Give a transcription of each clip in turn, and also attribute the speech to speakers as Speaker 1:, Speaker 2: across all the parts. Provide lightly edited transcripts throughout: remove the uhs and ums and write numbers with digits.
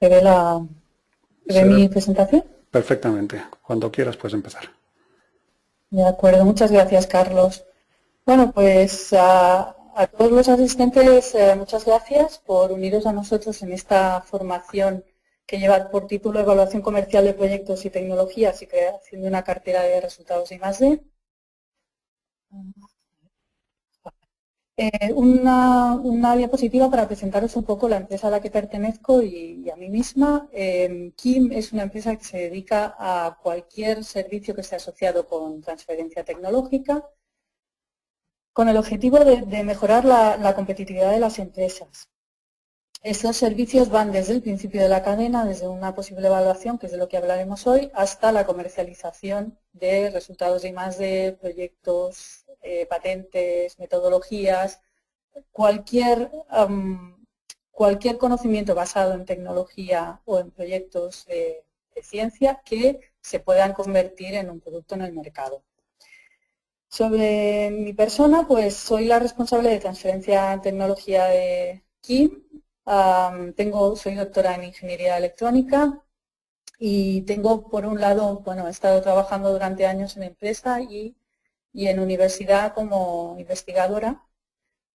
Speaker 1: ¿Se ve la, se ve
Speaker 2: Se ve
Speaker 1: mi presentación?
Speaker 2: perfectamente. Cuando quieras puedes empezar.
Speaker 1: De acuerdo, muchas gracias, Carlos. Bueno, pues a todos los asistentes, muchas gracias por uniros a nosotros en esta formación que lleva por título Evaluación Comercial de Proyectos y Tecnologías y Creación de una cartera de resultados I+D. Una diapositiva para presentaros un poco la empresa a la que pertenezco y a mí misma. KIM es una empresa que se dedica a cualquier servicio que esté asociado con transferencia tecnológica, con el objetivo de mejorar la competitividad de las empresas. Estos servicios van desde el principio de la cadena, desde una posible evaluación, que es de lo que hablaremos hoy, hasta la comercialización de resultados de I+D, proyectos, patentes, metodologías, cualquier, cualquier conocimiento basado en tecnología o en proyectos de ciencia que se puedan convertir en un producto en el mercado. Sobre mi persona, pues soy la responsable de transferencia en tecnología de KIM. Soy doctora en Ingeniería Electrónica y tengo, por un lado, bueno, he estado trabajando durante años en empresa y en universidad como investigadora,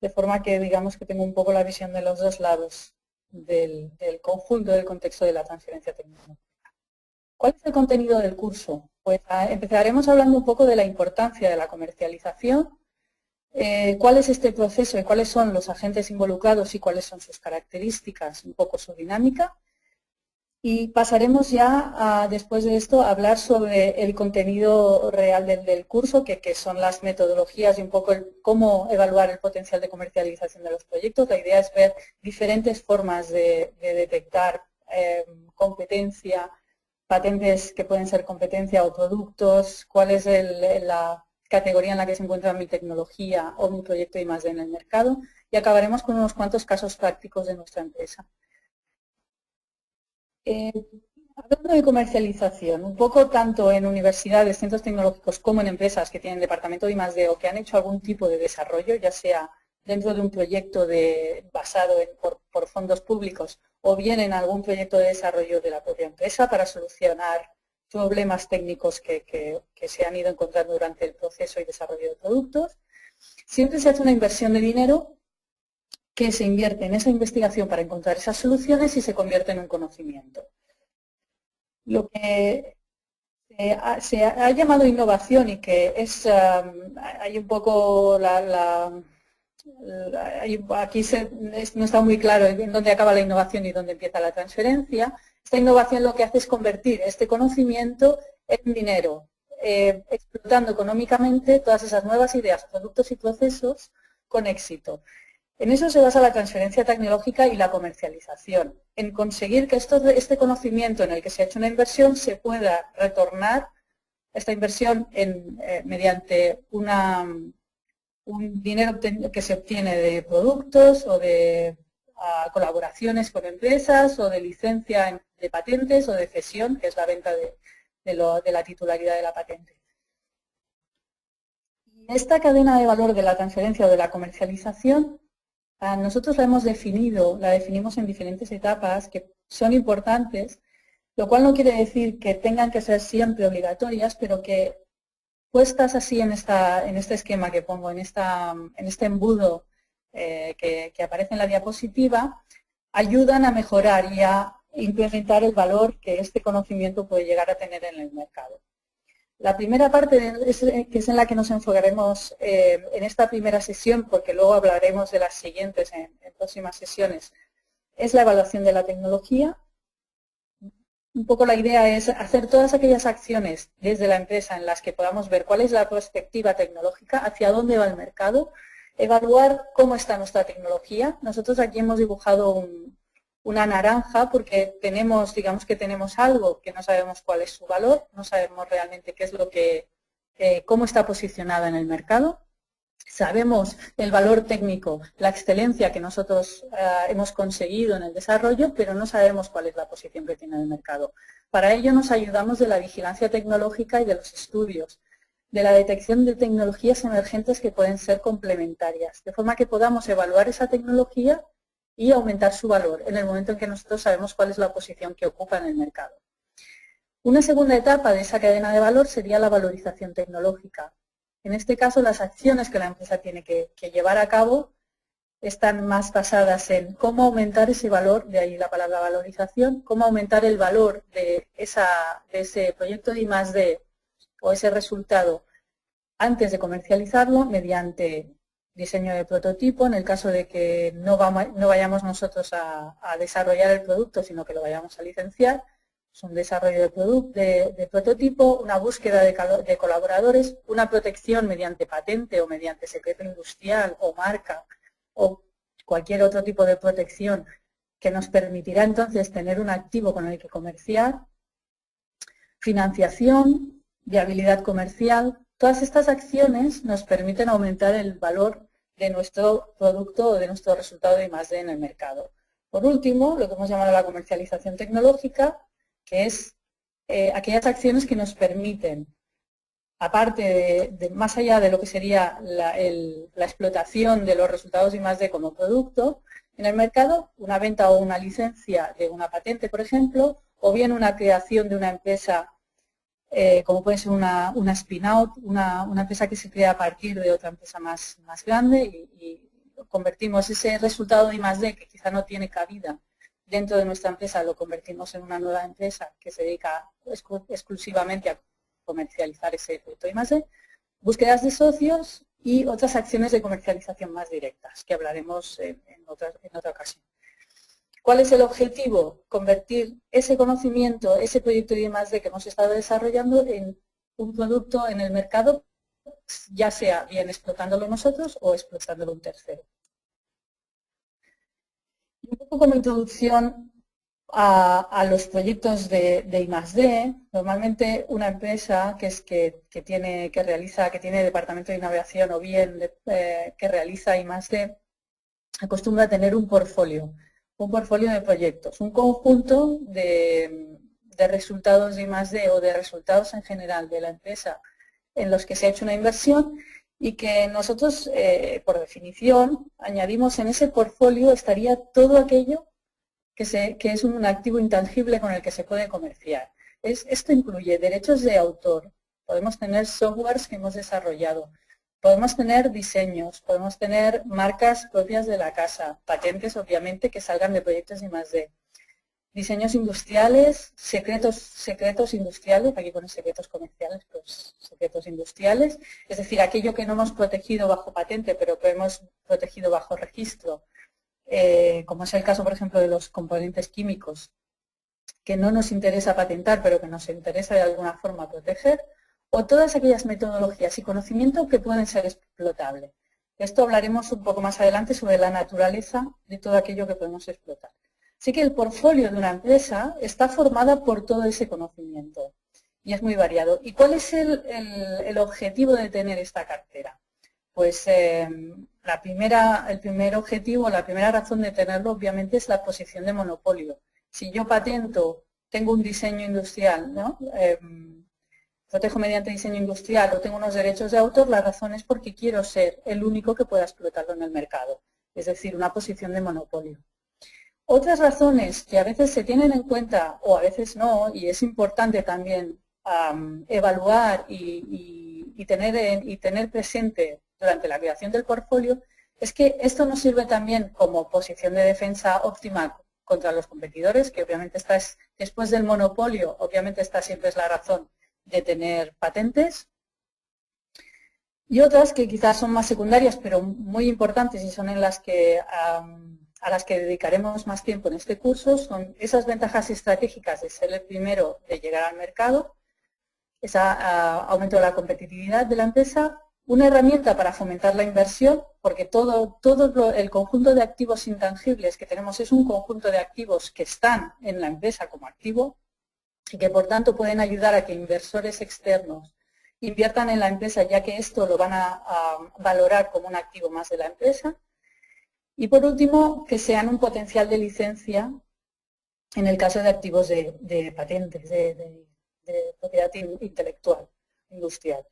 Speaker 1: de forma que digamos que tengo un poco la visión de los dos lados del conjunto del contexto de la transferencia tecnológica. ¿Cuál es el contenido del curso? Pues empezaremos hablando un poco de la importancia de la comercialización, cuál es este proceso y cuáles son los agentes involucrados y cuáles son sus características, un poco su dinámica. Y pasaremos ya, después de esto, a hablar sobre el contenido real del curso, que son las metodologías y un poco cómo evaluar el potencial de comercialización de los proyectos. La idea es ver diferentes formas de detectar competencia, patentes que pueden ser competencia o productos, cuál es la categoría en la que se encuentra mi tecnología o mi proyecto I+D en el mercado, y acabaremos con unos cuantos casos prácticos de nuestra empresa. Hablando de comercialización, un poco tanto en universidades, centros tecnológicos, como en empresas que tienen departamento de I+D o que han hecho algún tipo de desarrollo, ya sea dentro de un proyecto basado por fondos públicos o bien en algún proyecto de desarrollo de la propia empresa para solucionar problemas técnicos que se han ido encontrando durante el proceso y desarrollo de productos. Siempre se hace una inversión de dinero que se invierte en esa investigación para encontrar esas soluciones y se convierte en un conocimiento. Lo que se ha llamado innovación y que es, hay un poco aquí no está muy claro en dónde acaba la innovación y dónde empieza la transferencia. Esta innovación lo que hace es convertir este conocimiento en dinero, explotando económicamente todas esas nuevas ideas, productos y procesos con éxito. En eso se basa la transferencia tecnológica y la comercialización, en conseguir que este conocimiento en el que se ha hecho una inversión se pueda retornar esta inversión mediante un dinero que se obtiene de productos o de colaboraciones con empresas o de licencia de patentes o de cesión, que es la venta de la titularidad de la patente. Y esta cadena de valor de la transferencia o de la comercialización, nosotros la definimos en diferentes etapas que son importantes, lo cual no quiere decir que tengan que ser siempre obligatorias, pero que puestas así en este esquema que pongo, en este embudo que aparece en la diapositiva, ayudan a mejorar y a implementar el valor que este conocimiento puede llegar a tener en el mercado. La primera parte, que es en la que nos enfocaremos en esta primera sesión, porque luego hablaremos de las siguientes en próximas sesiones, es la evaluación de la tecnología. Un poco la idea es hacer todas aquellas acciones desde la empresa en las que podamos ver cuál es la perspectiva tecnológica, hacia dónde va el mercado, evaluar cómo está nuestra tecnología. Nosotros aquí hemos dibujado una naranja porque digamos que tenemos algo que no sabemos cuál es su valor, no sabemos realmente qué es cómo está posicionada en el mercado. Sabemos el valor técnico, la excelencia que nosotros hemos conseguido en el desarrollo, pero no sabemos cuál es la posición que tiene en el mercado. Para ello nos ayudamos de la vigilancia tecnológica y de los estudios, de la detección de tecnologías emergentes que pueden ser complementarias, de forma que podamos evaluar esa tecnología y aumentar su valor en el momento en que nosotros sabemos cuál es la posición que ocupa en el mercado. Una segunda etapa de esa cadena de valor sería la valorización tecnológica. En este caso, las acciones que la empresa tiene que llevar a cabo están más basadas en cómo aumentar ese valor, de ahí la palabra valorización, cómo aumentar el valor de ese proyecto de I+D o ese resultado antes de comercializarlo mediante diseño de prototipo, en el caso de que no vayamos nosotros a desarrollar el producto, sino que lo vayamos a licenciar. Es un desarrollo de prototipo, una búsqueda de colaboradores, una protección mediante patente o mediante secreto industrial o marca o cualquier otro tipo de protección que nos permitirá entonces tener un activo con el que comerciar, financiación, viabilidad comercial. Todas estas acciones nos permiten aumentar el valor de nuestro producto o de nuestro resultado de I+D en el mercado. Por último, lo que hemos llamado la comercialización tecnológica, que es aquellas acciones que nos permiten, aparte más allá de lo que sería la explotación de los resultados de I+D como producto, en el mercado, una venta o una licencia de una patente, por ejemplo, o bien una creación de una empresa, como puede ser una spin-out, una empresa que se crea a partir de otra empresa más grande y convertimos ese resultado de I+D que quizá no tiene cabida dentro de nuestra empresa, lo convertimos en una nueva empresa que se dedica exclusivamente a comercializar ese producto I+D, búsquedas de socios y otras acciones de comercialización más directas, que hablaremos en otra ocasión. ¿Cuál es el objetivo? Convertir ese conocimiento, ese proyecto de I+D que hemos estado desarrollando en un producto en el mercado, ya sea bien explotándolo nosotros o explotándolo un tercero. Y un poco como introducción a los proyectos de I+D, normalmente una empresa que tiene departamento de innovación o bien que realiza I+D, acostumbra a tener un portfolio de proyectos, un conjunto de resultados de I+D o de resultados en general de la empresa en los que se ha hecho una inversión y que nosotros, por definición, añadimos en ese portfolio estaría todo aquello que es un activo intangible con el que se puede comerciar. Esto incluye derechos de autor, podemos tener softwares que hemos desarrollado, podemos tener diseños, podemos tener marcas propias de la casa, patentes obviamente que salgan de proyectos de I+D, diseños industriales, secretos industriales, aquí ponen secretos comerciales, pues secretos industriales, es decir, aquello que no hemos protegido bajo patente pero que hemos protegido bajo registro, como es el caso, por ejemplo, de los componentes químicos, que no nos interesa patentar, pero que nos interesa de alguna forma proteger, o todas aquellas metodologías y conocimiento que pueden ser explotables. Esto hablaremos un poco más adelante sobre la naturaleza de todo aquello que podemos explotar. Así que el portfolio de una empresa está formada por todo ese conocimiento y es muy variado. ¿Y cuál es el objetivo de tener esta cartera? Pues el primer objetivo, la primera razón de tenerlo obviamente es la posición de monopolio. Si yo patento, tengo un diseño industrial, ¿no? Protejo mediante diseño industrial o tengo unos derechos de autor, la razón es porque quiero ser el único que pueda explotarlo en el mercado, es decir, una posición de monopolio. Otras razones que a veces se tienen en cuenta o a veces no, y es importante también evaluar y tener presente durante la creación del portfolio, es que esto nos sirve también como posición de defensa óptima contra los competidores, que obviamente después del monopolio, obviamente esta siempre es la razón de tener patentes, y otras que quizás son más secundarias, pero muy importantes y son a las que dedicaremos más tiempo en este curso, son esas ventajas estratégicas de ser el primero de llegar al mercado, ese aumento de la competitividad de la empresa, una herramienta para fomentar la inversión, porque todo el conjunto de activos intangibles que tenemos es un conjunto de activos que están en la empresa como activo y que por tanto pueden ayudar a que inversores externos inviertan en la empresa, ya que esto lo van a valorar como un activo más de la empresa. Y por último, que sean un potencial de licencia en el caso de activos de patentes, de propiedad intelectual, industrial.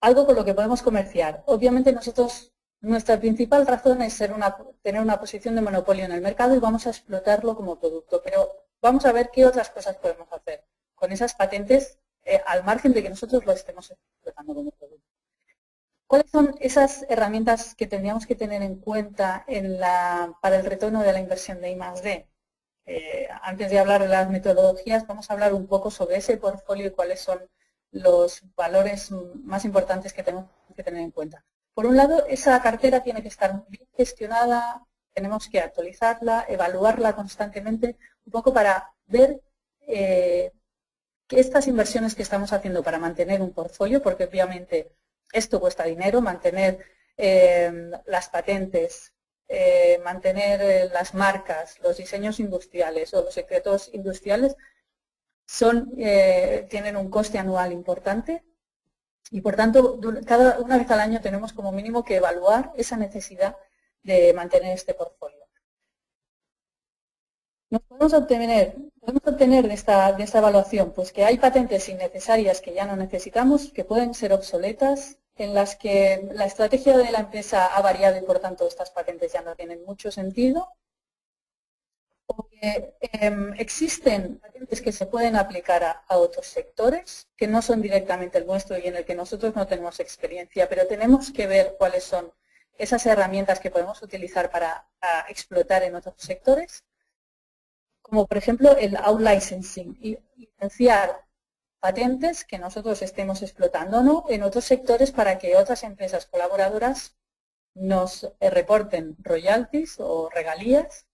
Speaker 1: Algo con lo que podemos comerciar. Obviamente nosotros Nuestra principal razón es tener una posición de monopolio en el mercado y vamos a explotarlo como producto, pero vamos a ver qué otras cosas podemos hacer con esas patentes al margen de que nosotros lo estemos explotando como producto. ¿Cuáles son esas herramientas que tendríamos que tener en cuenta para el retorno de la inversión de I+D? Antes de hablar de las metodologías, vamos a hablar un poco sobre ese portfolio y cuáles son los valores más importantes que tenemos que tener en cuenta. Por un lado, esa cartera tiene que estar bien gestionada, tenemos que actualizarla, evaluarla constantemente, un poco para ver que estas inversiones que estamos haciendo para mantener un portfolio, porque obviamente esto cuesta dinero, mantener las patentes, mantener las marcas, los diseños industriales o los secretos industriales, tienen un coste anual importante. Y por tanto, una vez al año tenemos como mínimo que evaluar esa necesidad de mantener este portfolio. Nos podemos obtener de esta evaluación pues que hay patentes innecesarias que ya no necesitamos, que pueden ser obsoletas, en las que la estrategia de la empresa ha variado y por tanto estas patentes ya no tienen mucho sentido. O que existen patentes que se pueden aplicar a otros sectores que no son directamente el nuestro y en el que nosotros no tenemos experiencia, pero tenemos que ver cuáles son esas herramientas que podemos utilizar para explotar en otros sectores, como por ejemplo el out-licensing y licenciar patentes que nosotros estemos explotando o no en otros sectores para que otras empresas colaboradoras nos reporten royalties o regalías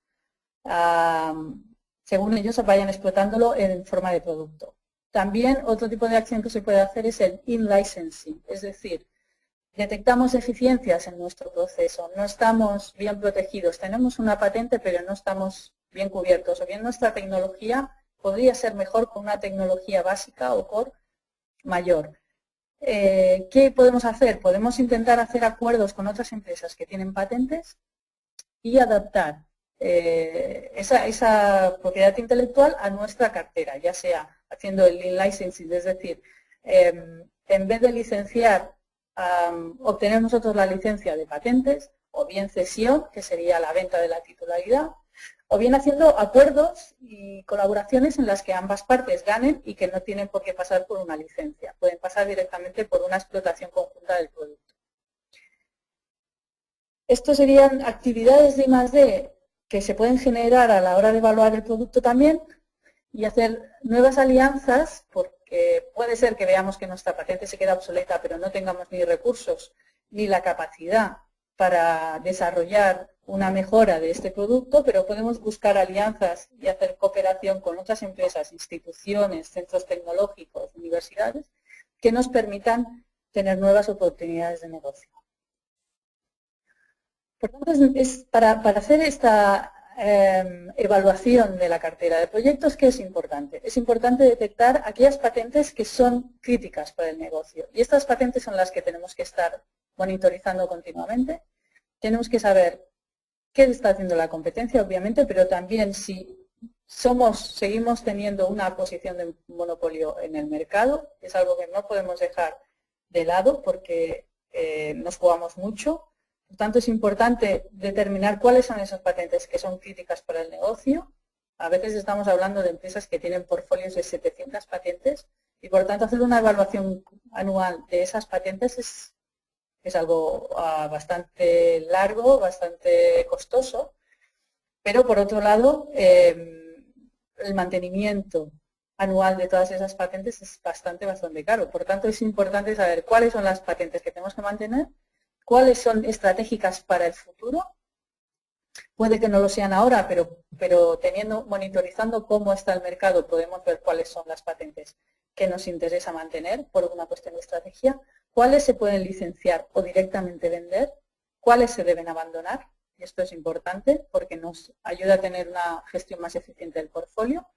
Speaker 1: según ellos vayan explotándolo en forma de producto. También otro tipo de acción que se puede hacer es el in-licensing, es decir, detectamos deficiencias en nuestro proceso, no estamos bien protegidos, tenemos una patente pero no estamos bien cubiertos, o bien nuestra tecnología podría ser mejor con una tecnología básica o core mayor. ¿Qué podemos hacer? Podemos intentar hacer acuerdos con otras empresas que tienen patentes y adaptar esa propiedad intelectual a nuestra cartera, ya sea haciendo el in-licensing, es decir, en vez de licenciar, obtener nosotros la licencia de patentes, o bien cesión, que sería la venta de la titularidad, o bien haciendo acuerdos y colaboraciones en las que ambas partes ganen y que no tienen por qué pasar por una licencia, pueden pasar directamente por una explotación conjunta del producto. Estos serían actividades de I+D que se pueden generar a la hora de evaluar el producto también y hacer nuevas alianzas, porque puede ser que veamos que nuestra patente se queda obsoleta, pero no tengamos ni recursos ni la capacidad para desarrollar una mejora de este producto, pero podemos buscar alianzas y hacer cooperación con otras empresas, instituciones, centros tecnológicos, universidades, que nos permitan tener nuevas oportunidades de negocio. Por tanto, para hacer esta evaluación de la cartera de proyectos, ¿qué es importante? Es importante detectar aquellas patentes que son críticas para el negocio. Y estas patentes son las que tenemos que estar monitorizando continuamente. Tenemos que saber qué está haciendo la competencia, obviamente, pero también si seguimos teniendo una posición de monopolio en el mercado, es algo que no podemos dejar de lado porque nos jugamos mucho. Por tanto, es importante determinar cuáles son esas patentes que son críticas para el negocio. A veces estamos hablando de empresas que tienen portfolios de 700 patentes y, por tanto, hacer una evaluación anual de esas patentes es algo bastante largo, bastante costoso, pero, por otro lado, el mantenimiento anual de todas esas patentes es bastante caro. Por tanto, es importante saber cuáles son las patentes que tenemos que mantener, cuáles son estratégicas para el futuro. Puede que no lo sean ahora, pero monitorizando cómo está el mercado, podemos ver cuáles son las patentes que nos interesa mantener por una cuestión de estrategia, cuáles se pueden licenciar o directamente vender, cuáles se deben abandonar, y esto es importante porque nos ayuda a tener una gestión más eficiente del portfolio,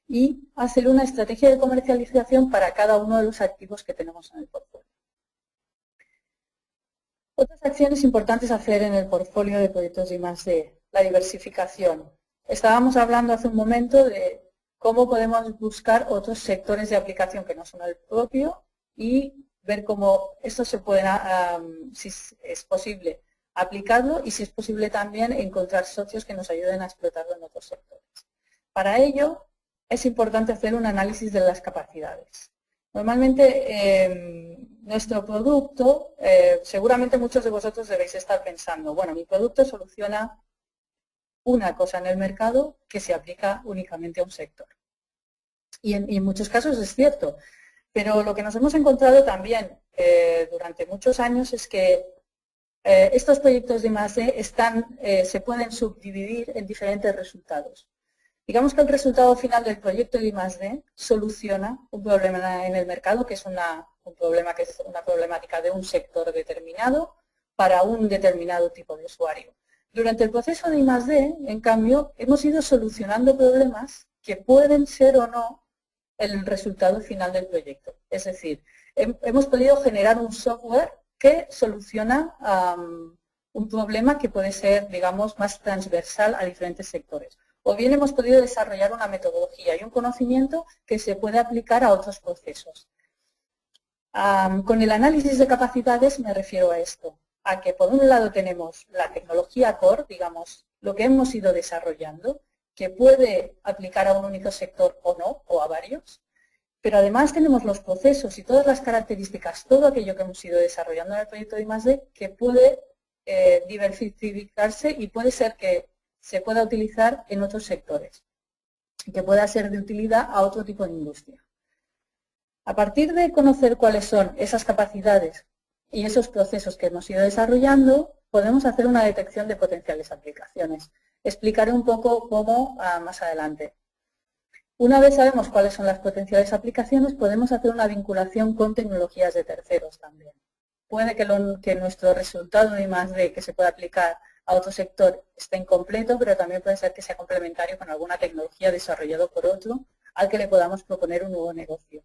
Speaker 1: y hacer una estrategia de comercialización para cada uno de los activos que tenemos en el portfolio. Otras acciones importantes a hacer en el portfolio de proyectos de I+D, la diversificación. Estábamos hablando hace un momento de cómo podemos buscar otros sectores de aplicación que no son el propio y ver cómo estos se pueden, si es posible, aplicarlo y, si es posible, también encontrar socios que nos ayuden a explotarlo en otros sectores. Para ello, es importante hacer un análisis de las capacidades. Normalmente, nuestro producto, seguramente muchos de vosotros debéis estar pensando, bueno, mi producto soluciona una cosa en el mercado que se aplica únicamente a un sector. Y en muchos casos es cierto, pero lo que nos hemos encontrado también durante muchos años es que estos proyectos de I+D se pueden subdividir en diferentes resultados. Digamos que el resultado final del proyecto de I+D soluciona un problema en el mercado, que es una problemática de un sector determinado para un determinado tipo de usuario. Durante el proceso de I+D, en cambio, hemos ido solucionando problemas que pueden ser o no el resultado final del proyecto. Es decir, hemos podido generar un software que soluciona un problema que puede ser, digamos, más transversal a diferentes sectores. O bien hemos podido desarrollar una metodología y un conocimiento que se puede aplicar a otros procesos. Con el análisis de capacidades me refiero a esto, a que por un lado tenemos la tecnología core, digamos, lo que hemos ido desarrollando, que puede aplicar a un único sector o no, o a varios, pero además tenemos los procesos y todas las características, todo aquello que hemos ido desarrollando en el proyecto de I+D, que puede diversificarse y puede ser que se pueda utilizar en otros sectores, que pueda ser de utilidad a otro tipo de industria. A partir de conocer cuáles son esas capacidades y esos procesos que hemos ido desarrollando, podemos hacer una detección de potenciales aplicaciones. Explicaré un poco cómo más adelante. Una vez sabemos cuáles son las potenciales aplicaciones, podemos hacer una vinculación con tecnologías de terceros también. Puede que nuestro resultado de I+D que se pueda aplicar a otro sector esté incompleto, pero también puede ser que sea complementario con alguna tecnología desarrollada por otro al que le podamos proponer un nuevo negocio.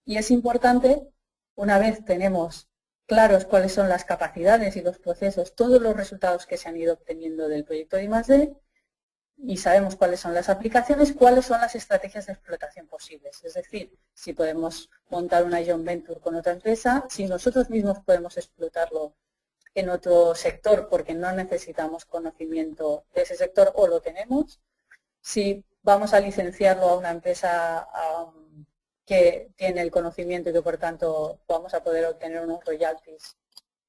Speaker 1: Y es importante, una vez tenemos claros cuáles son las capacidades y los procesos, todos los resultados que se han ido obteniendo del proyecto de I+D, y sabemos cuáles son las aplicaciones, cuáles son las estrategias de explotación posibles. Es decir, si podemos montar una joint venture con otra empresa, si nosotros mismos podemos explotarlo en otro sector porque no necesitamos conocimiento de ese sector o lo tenemos, si vamos a licenciarlo a una empresa que tiene el conocimiento y que por tanto vamos a poder obtener unos royalties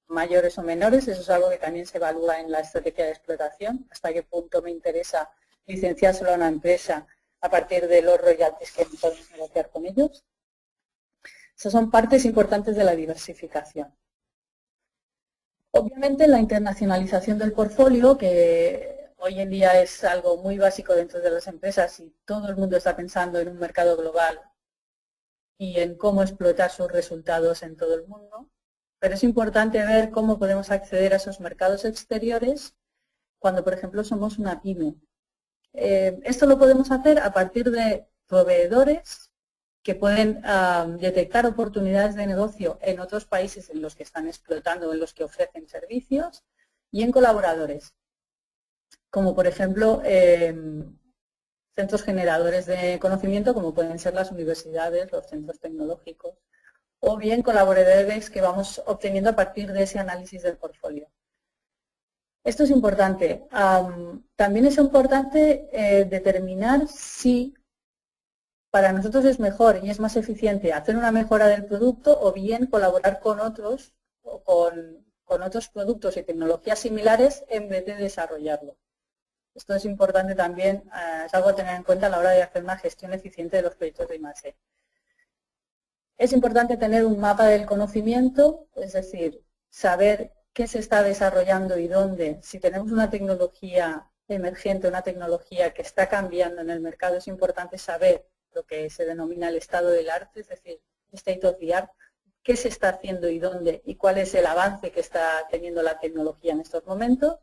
Speaker 1: mayores o menores, eso es algo que también se evalúa en la estrategia de explotación, hasta qué punto me interesa licenciárselo a una empresa a partir de los royalties que podemos negociar con ellos. Esas son partes importantes de la diversificación. Obviamente la internacionalización del portfolio, que hoy en día es algo muy básico dentro de las empresas y todo el mundo está pensando en un mercado global y en cómo explotar sus resultados en todo el mundo. Pero es importante ver cómo podemos acceder a esos mercados exteriores cuando, por ejemplo, somos una pyme. Esto lo podemos hacer a partir de proveedores que pueden detectar oportunidades de negocio en otros países en los que están explotando, en los que ofrecen servicios, y en colaboradores, como por ejemplo centros generadores de conocimiento, como pueden ser las universidades, los centros tecnológicos, o bien colaboradores que vamos obteniendo a partir de ese análisis del portfolio. Esto es importante. También es importante determinar si para nosotros es mejor y es más eficiente hacer una mejora del producto o bien colaborar con otros o con otros productos y tecnologías similares en vez de desarrollarlo. Esto es importante también, es algo a tener en cuenta a la hora de hacer una gestión eficiente de los proyectos de I+D. Es importante tener un mapa del conocimiento, es decir, saber qué se está desarrollando y dónde. Si tenemos una tecnología emergente, una tecnología que está cambiando en el mercado, es importante saber lo que se denomina el estado del arte, es decir, state of the art, qué se está haciendo y dónde y cuál es el avance que está teniendo la tecnología en estos momentos.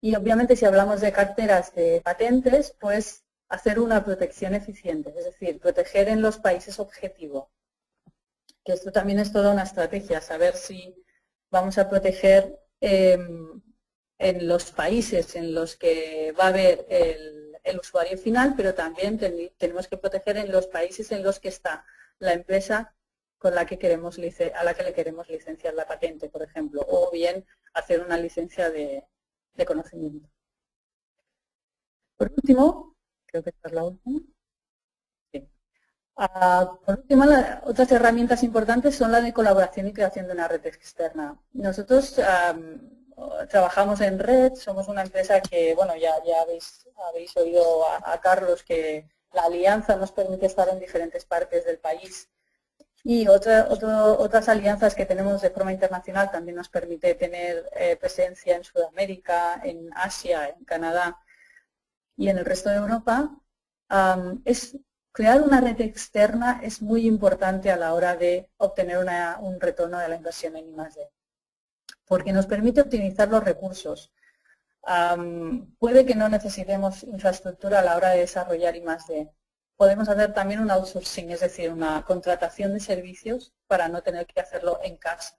Speaker 1: Y obviamente si hablamos de carteras de patentes, pues hacer una protección eficiente, es decir, proteger en los países objetivo. Que esto también es toda una estrategia, saber si vamos a proteger en los países en los que va a haber el usuario final, pero también tenemos que proteger en los países en los que está la empresa con la que a la que le queremos licenciar la patente, por ejemplo, o bien hacer una licencia de conocimiento. Por último, creo que esta es la última. Sí. Por último, otras herramientas importantes son la de colaboración y creación de una red externa. Nosotros trabajamos en red, somos una empresa que, bueno, ya habéis oído a Carlos que la alianza nos permite estar en diferentes partes del país y otras alianzas que tenemos de forma internacional también nos permite tener presencia en Sudamérica, en Asia, en Canadá y en el resto de Europa. Crear una red externa es muy importante a la hora de obtener un retorno de la inversión en I+D, porque nos permite optimizar los recursos. Puede que no necesitemos infraestructura a la hora de desarrollar I+D. Podemos hacer también un outsourcing, es decir, una contratación de servicios para no tener que hacerlo en casa.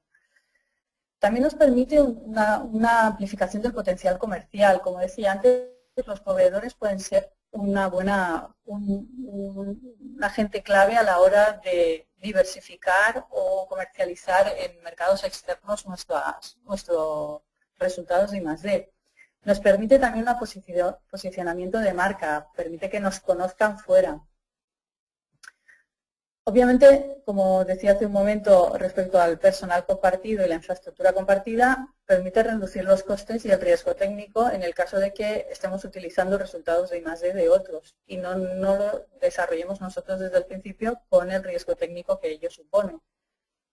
Speaker 1: También nos permite una amplificación del potencial comercial. Como decía antes, los proveedores pueden ser un agente clave a la hora de diversificar o comercializar en mercados externos nuestros resultados de I+D. Nos permite también un posicionamiento de marca, permite que nos conozcan fuera. Obviamente, como decía hace un momento, respecto al personal compartido y la infraestructura compartida, permite reducir los costes y el riesgo técnico en el caso de que estemos utilizando resultados de I+D de otros y no lo desarrollemos nosotros desde el principio con el riesgo técnico que ello supone.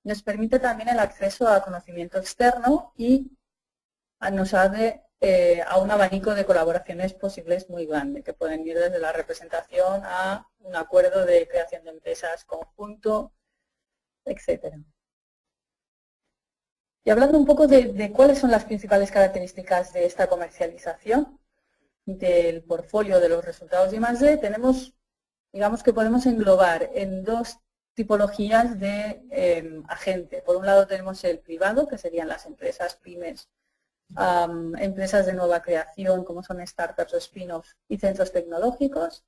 Speaker 1: Nos permite también el acceso a conocimiento externo y nos abre a un abanico de colaboraciones posibles muy grande, que pueden ir desde la representación a un acuerdo de creación de empresas conjunto, etc. Y hablando un poco de cuáles son las principales características de esta comercialización del portfolio de los resultados de I+D, tenemos, digamos que podemos englobar en dos tipologías de agente. Por un lado tenemos el privado, que serían las empresas pymes, empresas de nueva creación como son startups o spin-offs y centros tecnológicos.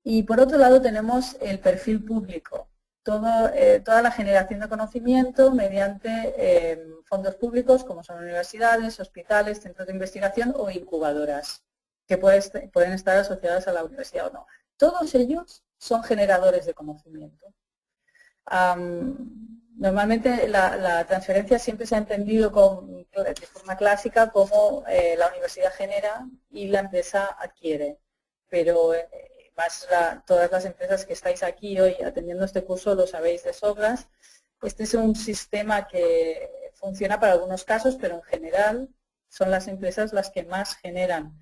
Speaker 1: Y por otro lado tenemos el perfil público, toda la generación de conocimiento mediante fondos públicos como son universidades, hospitales, centros de investigación o incubadoras que pueden estar asociadas a la universidad o no. Todos ellos son generadores de conocimiento. Normalmente la transferencia siempre se ha entendido de forma clásica como la universidad genera y la empresa adquiere, pero todas las empresas que estáis aquí hoy atendiendo este curso lo sabéis de sobras. Este es un sistema que funciona para algunos casos, pero en general son las empresas las que más generan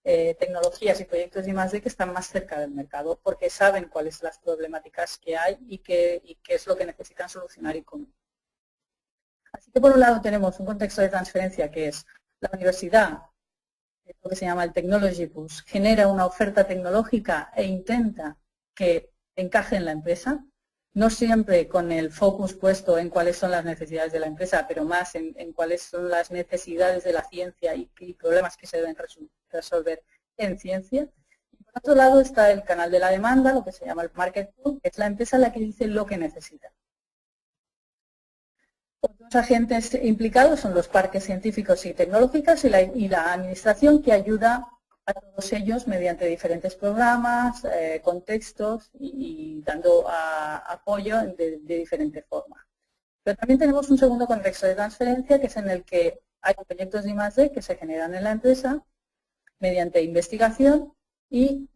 Speaker 1: tecnologías y proyectos de I+D que están más cerca del mercado porque saben cuáles son las problemáticas que hay y qué es lo que necesitan solucionar y cómo. Así que por un lado tenemos un contexto de transferencia que es la universidad, lo que se llama el Technology Push, genera una oferta tecnológica e intenta que encaje en la empresa, no siempre con el focus puesto en cuáles son las necesidades de la empresa, pero más en cuáles son las necesidades de la ciencia y problemas que se deben resolver en ciencia. Y por otro lado está el canal de la demanda, lo que se llama el market pull, que es la empresa la que dice lo que necesita. Otros agentes implicados son los parques científicos y tecnológicos y la administración que ayuda a todos ellos mediante diferentes programas, contextos y dando apoyo de diferente forma. Pero también tenemos un segundo contexto de transferencia que es en el que hay proyectos de I+D que se generan en la empresa mediante investigación y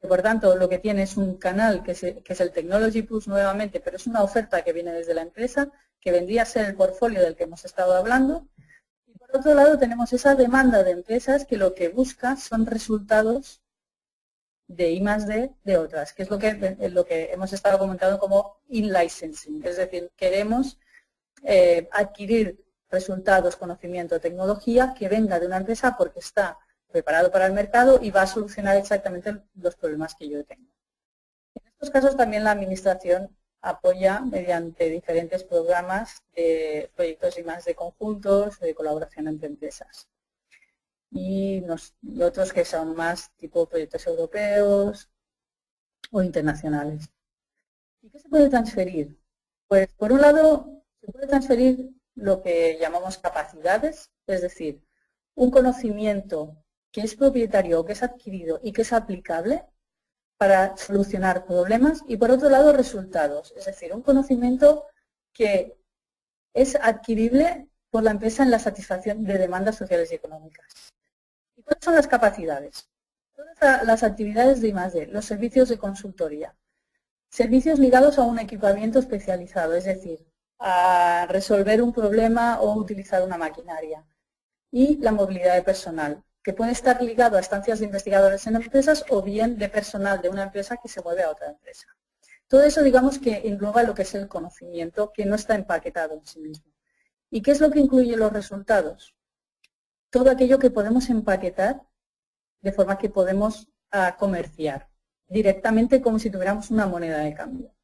Speaker 1: que por tanto lo que tiene es un canal que es el Technology Plus nuevamente, pero es una oferta que viene desde la empresa, que vendría a ser el portfolio del que hemos estado hablando. Y por otro lado tenemos esa demanda de empresas que lo que busca son resultados de I+D de otras, que es lo que hemos estado comentando como in-licensing, es decir, queremos adquirir resultados, conocimiento, tecnología que venga de una empresa porque está preparado para el mercado y va a solucionar exactamente los problemas que yo tengo. En estos casos también la administración apoya mediante diferentes programas de proyectos I+D conjuntos, de colaboración entre empresas. Y otros que son más tipo proyectos europeos o internacionales. ¿Y qué se puede transferir? Pues por un lado se puede transferir lo que llamamos capacidades, es decir, un conocimiento que es propietario, que es adquirido y que es aplicable para solucionar problemas, y por otro lado resultados, es decir, un conocimiento que es adquirible por la empresa en la satisfacción de demandas sociales y económicas. ¿Y cuáles son las capacidades? Todas las actividades de I+D, los servicios de consultoría, servicios ligados a un equipamiento especializado, es decir, a resolver un problema o utilizar una maquinaria, y la movilidad de personal, que puede estar ligado a estancias de investigadores en empresas o bien de personal de una empresa que se mueve a otra empresa. Todo eso, digamos, que engloba lo que es el conocimiento, que no está empaquetado en sí mismo. ¿Y qué es lo que incluye los resultados? Todo aquello que podemos empaquetar de forma que podemos comerciar directamente como si tuviéramos una moneda de cambio.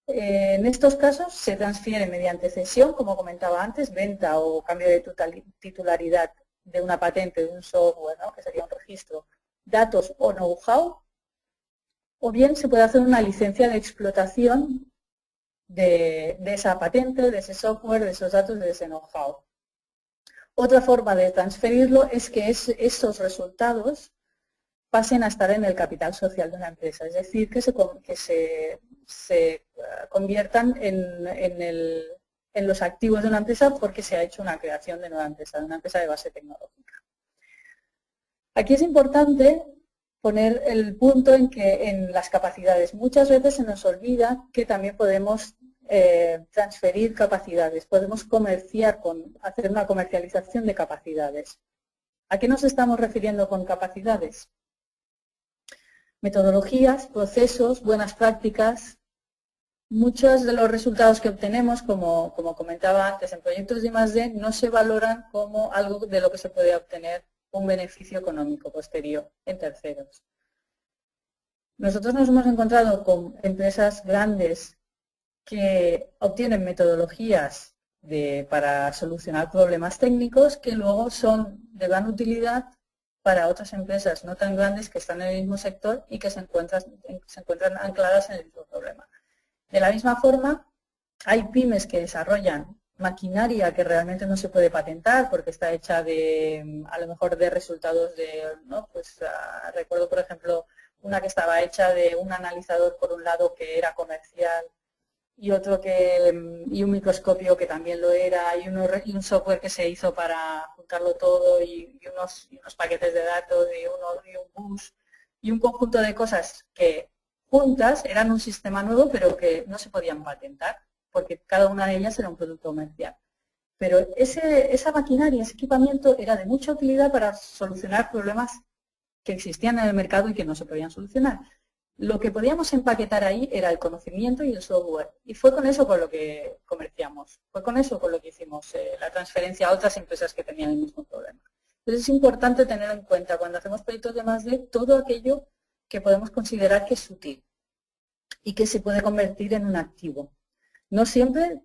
Speaker 1: En estos casos se transfiere mediante cesión, como comentaba antes, venta o cambio de titularidad de una patente, de un software, ¿no?, que sería un registro, datos o know-how, o bien se puede hacer una licencia de explotación de esa patente, de ese software, de esos datos, de ese know-how. Otra forma de transferirlo es que esos resultados pasen a estar en el capital social de una empresa, es decir, que se conviertan en los activos de una empresa porque se ha hecho una creación de nueva empresa, de una empresa de base tecnológica. Aquí es importante poner el punto en que en las capacidades muchas veces se nos olvida que también podemos transferir capacidades, podemos hacer una comercialización de capacidades. ¿A qué nos estamos refiriendo con capacidades? Metodologías, procesos, buenas prácticas. Muchos de los resultados que obtenemos, como comentaba antes, en proyectos de I+D, no se valoran como algo de lo que se puede obtener un beneficio económico posterior en terceros. Nosotros nos hemos encontrado con empresas grandes que obtienen metodologías para solucionar problemas técnicos que luego son de gran utilidad para otras empresas no tan grandes que están en el mismo sector y que se encuentran ancladas en el mismo problema. De la misma forma, hay pymes que desarrollan maquinaria que realmente no se puede patentar porque está hecha a lo mejor de resultados ¿no? Pues recuerdo, por ejemplo, una que estaba hecha de un analizador por un lado que era comercial y y un microscopio que también lo era, y un software que se hizo para juntarlo todo, y unos paquetes de datos, y un bus, y un conjunto de cosas que juntas eran un sistema nuevo, pero que no se podían patentar, porque cada una de ellas era un producto comercial. Pero esa maquinaria, ese equipamiento era de mucha utilidad para solucionar problemas que existían en el mercado y que no se podían solucionar. Lo que podíamos empaquetar ahí era el conocimiento y el software. Y fue con eso con lo que comerciamos. Fue con eso con lo que hicimos la transferencia a otras empresas que tenían el mismo problema. Entonces es importante tener en cuenta cuando hacemos proyectos de I+D todo aquello que podemos considerar que es útil y que se puede convertir en un activo. No siempre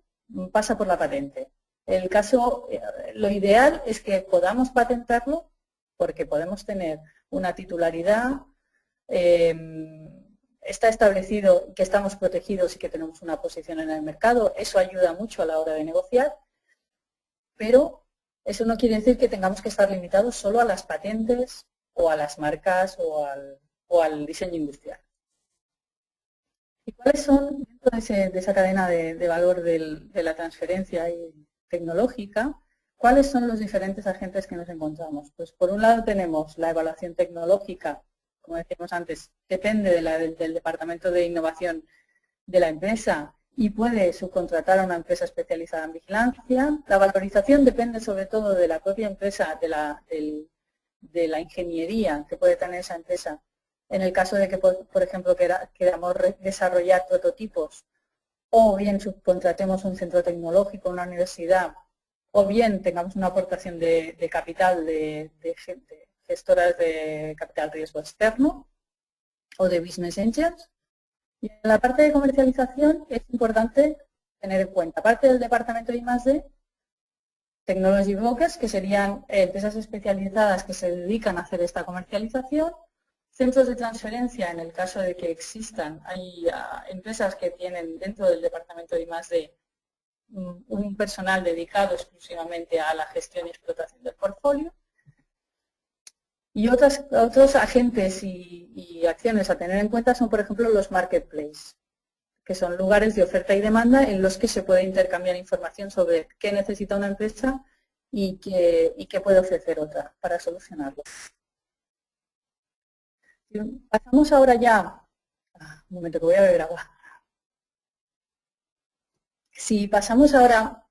Speaker 1: pasa por la patente. El caso, lo ideal es que podamos patentarlo porque podemos tener una titularidad, está establecido que estamos protegidos y que tenemos una posición en el mercado. Eso ayuda mucho a la hora de negociar, pero eso no quiere decir que tengamos que estar limitados solo a las patentes o a las marcas o al diseño industrial. ¿Y cuáles son, dentro de esa cadena de valor de la transferencia tecnológica, cuáles son los diferentes agentes que nos encontramos? Pues por un lado tenemos la evaluación tecnológica, como decíamos antes, depende del departamento de innovación de la empresa y puede subcontratar a una empresa especializada en vigilancia. La valorización depende sobre todo de la propia empresa, de la ingeniería que puede tener esa empresa. En el caso de que, por ejemplo, queramos desarrollar prototipos, o bien subcontratemos un centro tecnológico, una universidad, o bien tengamos una aportación de capital de gente, gestoras de capital riesgo externo o de business angels. Y en la parte de comercialización es importante tener en cuenta, aparte del departamento de I+D, technology brokers, que serían empresas especializadas que se dedican a hacer esta comercialización, centros de transferencia, en el caso de que existan, hay empresas que tienen dentro del departamento de I+D un personal dedicado exclusivamente a la gestión y explotación del portfolio. Y otros agentes y acciones a tener en cuenta son, por ejemplo, los marketplaces, que son lugares de oferta y demanda en los que se puede intercambiar información sobre qué necesita una empresa y qué puede ofrecer otra para solucionarlo. Pasamos ahora ya... un momento que voy a beber agua. Si pasamos ahora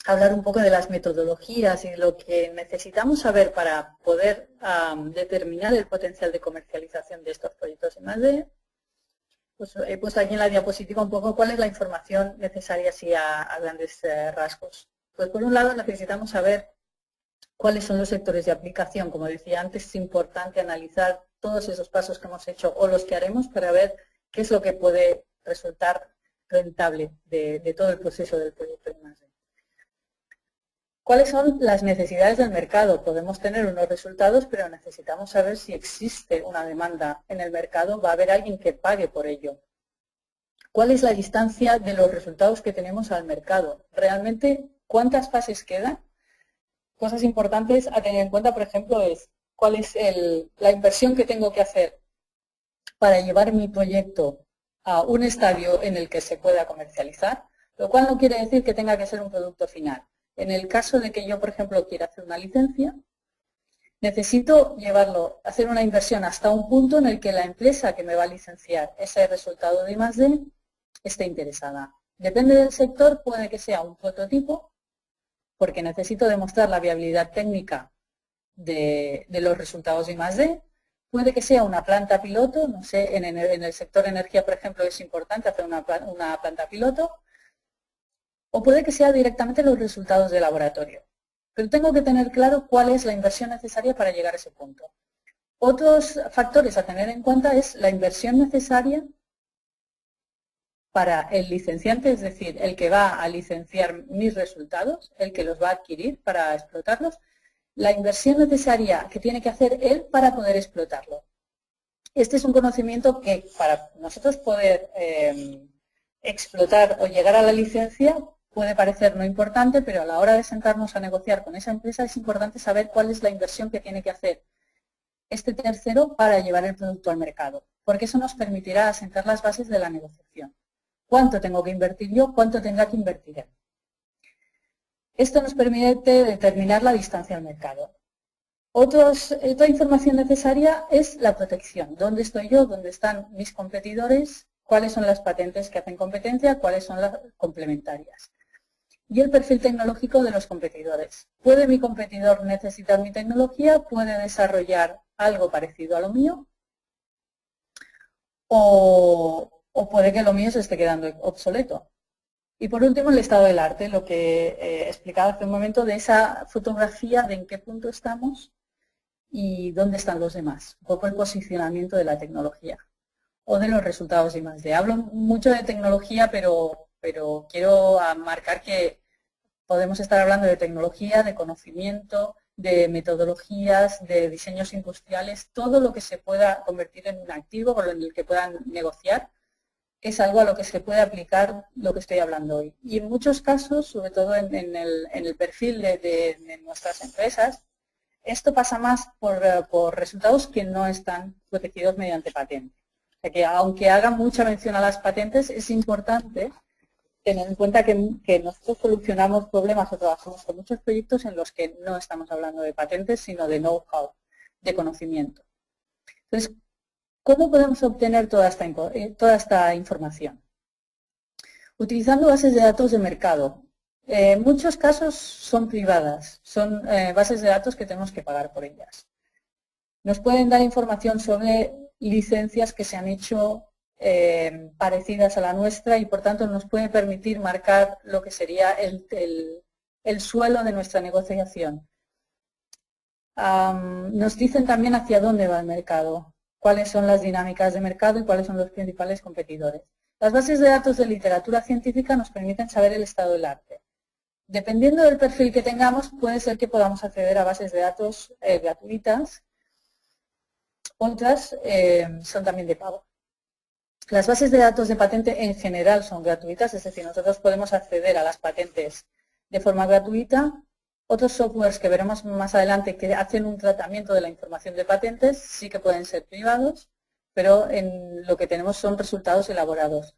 Speaker 1: a hablar un poco de las metodologías y de lo que necesitamos saber para poder determinar el potencial de comercialización de estos proyectos I+D, pues he puesto aquí en la diapositiva un poco cuál es la información necesaria así a grandes rasgos. Pues por un lado necesitamos saber cuáles son los sectores de aplicación. Como decía antes, es importante analizar todos esos pasos que hemos hecho o los que haremos para ver qué es lo que puede resultar rentable de todo el proceso del proyecto I+D. ¿Cuáles son las necesidades del mercado? Podemos tener unos resultados, pero necesitamos saber si existe una demanda en el mercado, va a haber alguien que pague por ello. ¿Cuál es la distancia de los resultados que tenemos al mercado? ¿Realmente cuántas fases quedan? Cosas importantes a tener en cuenta, por ejemplo, es cuál es la inversión que tengo que hacer para llevar mi proyecto a un estadio en el que se pueda comercializar, lo cual no quiere decir que tenga que ser un producto final. En el caso de que yo, por ejemplo, quiera hacer una licencia, necesito hacer una inversión hasta un punto en el que la empresa que me va a licenciar ese resultado de I+D esté interesada. Depende del sector, puede que sea un prototipo, porque necesito demostrar la viabilidad técnica de los resultados de I+D. Puede que sea una planta piloto, no sé, en el sector energía, por ejemplo, es importante hacer una planta piloto. O puede que sea directamente los resultados de laboratorio. Pero tengo que tener claro cuál es la inversión necesaria para llegar a ese punto. Otros factores a tener en cuenta es la inversión necesaria para el licenciante, es decir, el que va a licenciar mis resultados, el que los va a adquirir para explotarlos, la inversión necesaria que tiene que hacer él para poder explotarlo. Este es un conocimiento que para nosotros poder explotar o llegar a la licencia puede parecer no importante, pero a la hora de sentarnos a negociar con esa empresa es importante saber cuál es la inversión que tiene que hacer este tercero para llevar el producto al mercado, porque eso nos permitirá asentar las bases de la negociación. ¿Cuánto tengo que invertir yo? ¿Cuánto tendrá que invertir él? Esto nos permite determinar la distancia al mercado. Otra información necesaria es la protección. ¿Dónde estoy yo? ¿Dónde están mis competidores? ¿Cuáles son las patentes que hacen competencia? ¿Cuáles son las complementarias? Y el perfil tecnológico de los competidores. ¿Puede mi competidor necesitar mi tecnología? ¿Puede desarrollar algo parecido a lo mío? ¿O puede que lo mío se esté quedando obsoleto? Y por último, el estado del arte, lo que explicaba hace un momento de esa fotografía de en qué punto estamos y dónde están los demás. Un poco el posicionamiento de la tecnología o de los resultados de I+D. Hablo mucho de tecnología, pero quiero marcar que podemos estar hablando de tecnología, de conocimiento, de metodologías, de diseños industriales, todo lo que se pueda convertir en un activo con el que puedan negociar, es algo a lo que se puede aplicar lo que estoy hablando hoy. Y en muchos casos, sobre todo en el perfil de nuestras empresas, esto pasa más por resultados que no están protegidos mediante patente. O sea que aunque haga mucha mención a las patentes, es importante tener en cuenta que nosotros solucionamos problemas o trabajamos con muchos proyectos en los que no estamos hablando de patentes, sino de know-how, de conocimiento. Entonces, ¿cómo podemos obtener toda esta información? Utilizando bases de datos de mercado. En muchos casos son privadas, son bases de datos que tenemos que pagar por ellas. Nos pueden dar información sobre licencias que se han hecho parecidas a la nuestra y por tanto nos puede permitir marcar lo que sería el suelo de nuestra negociación. Nos dicen también hacia dónde va el mercado, cuáles son las dinámicas de mercado y cuáles son los principales competidores. Las bases de datos de literatura científica nos permiten saber el estado del arte. Dependiendo del perfil que tengamos, puede ser que podamos acceder a bases de datos gratuitas Otras son también de pago. Las bases de datos de patente en general son gratuitas, es decir, nosotros podemos acceder a las patentes de forma gratuita. Otros softwares que veremos más adelante que hacen un tratamiento de la información de patentes sí que pueden ser privados, pero en lo que tenemos son resultados elaborados.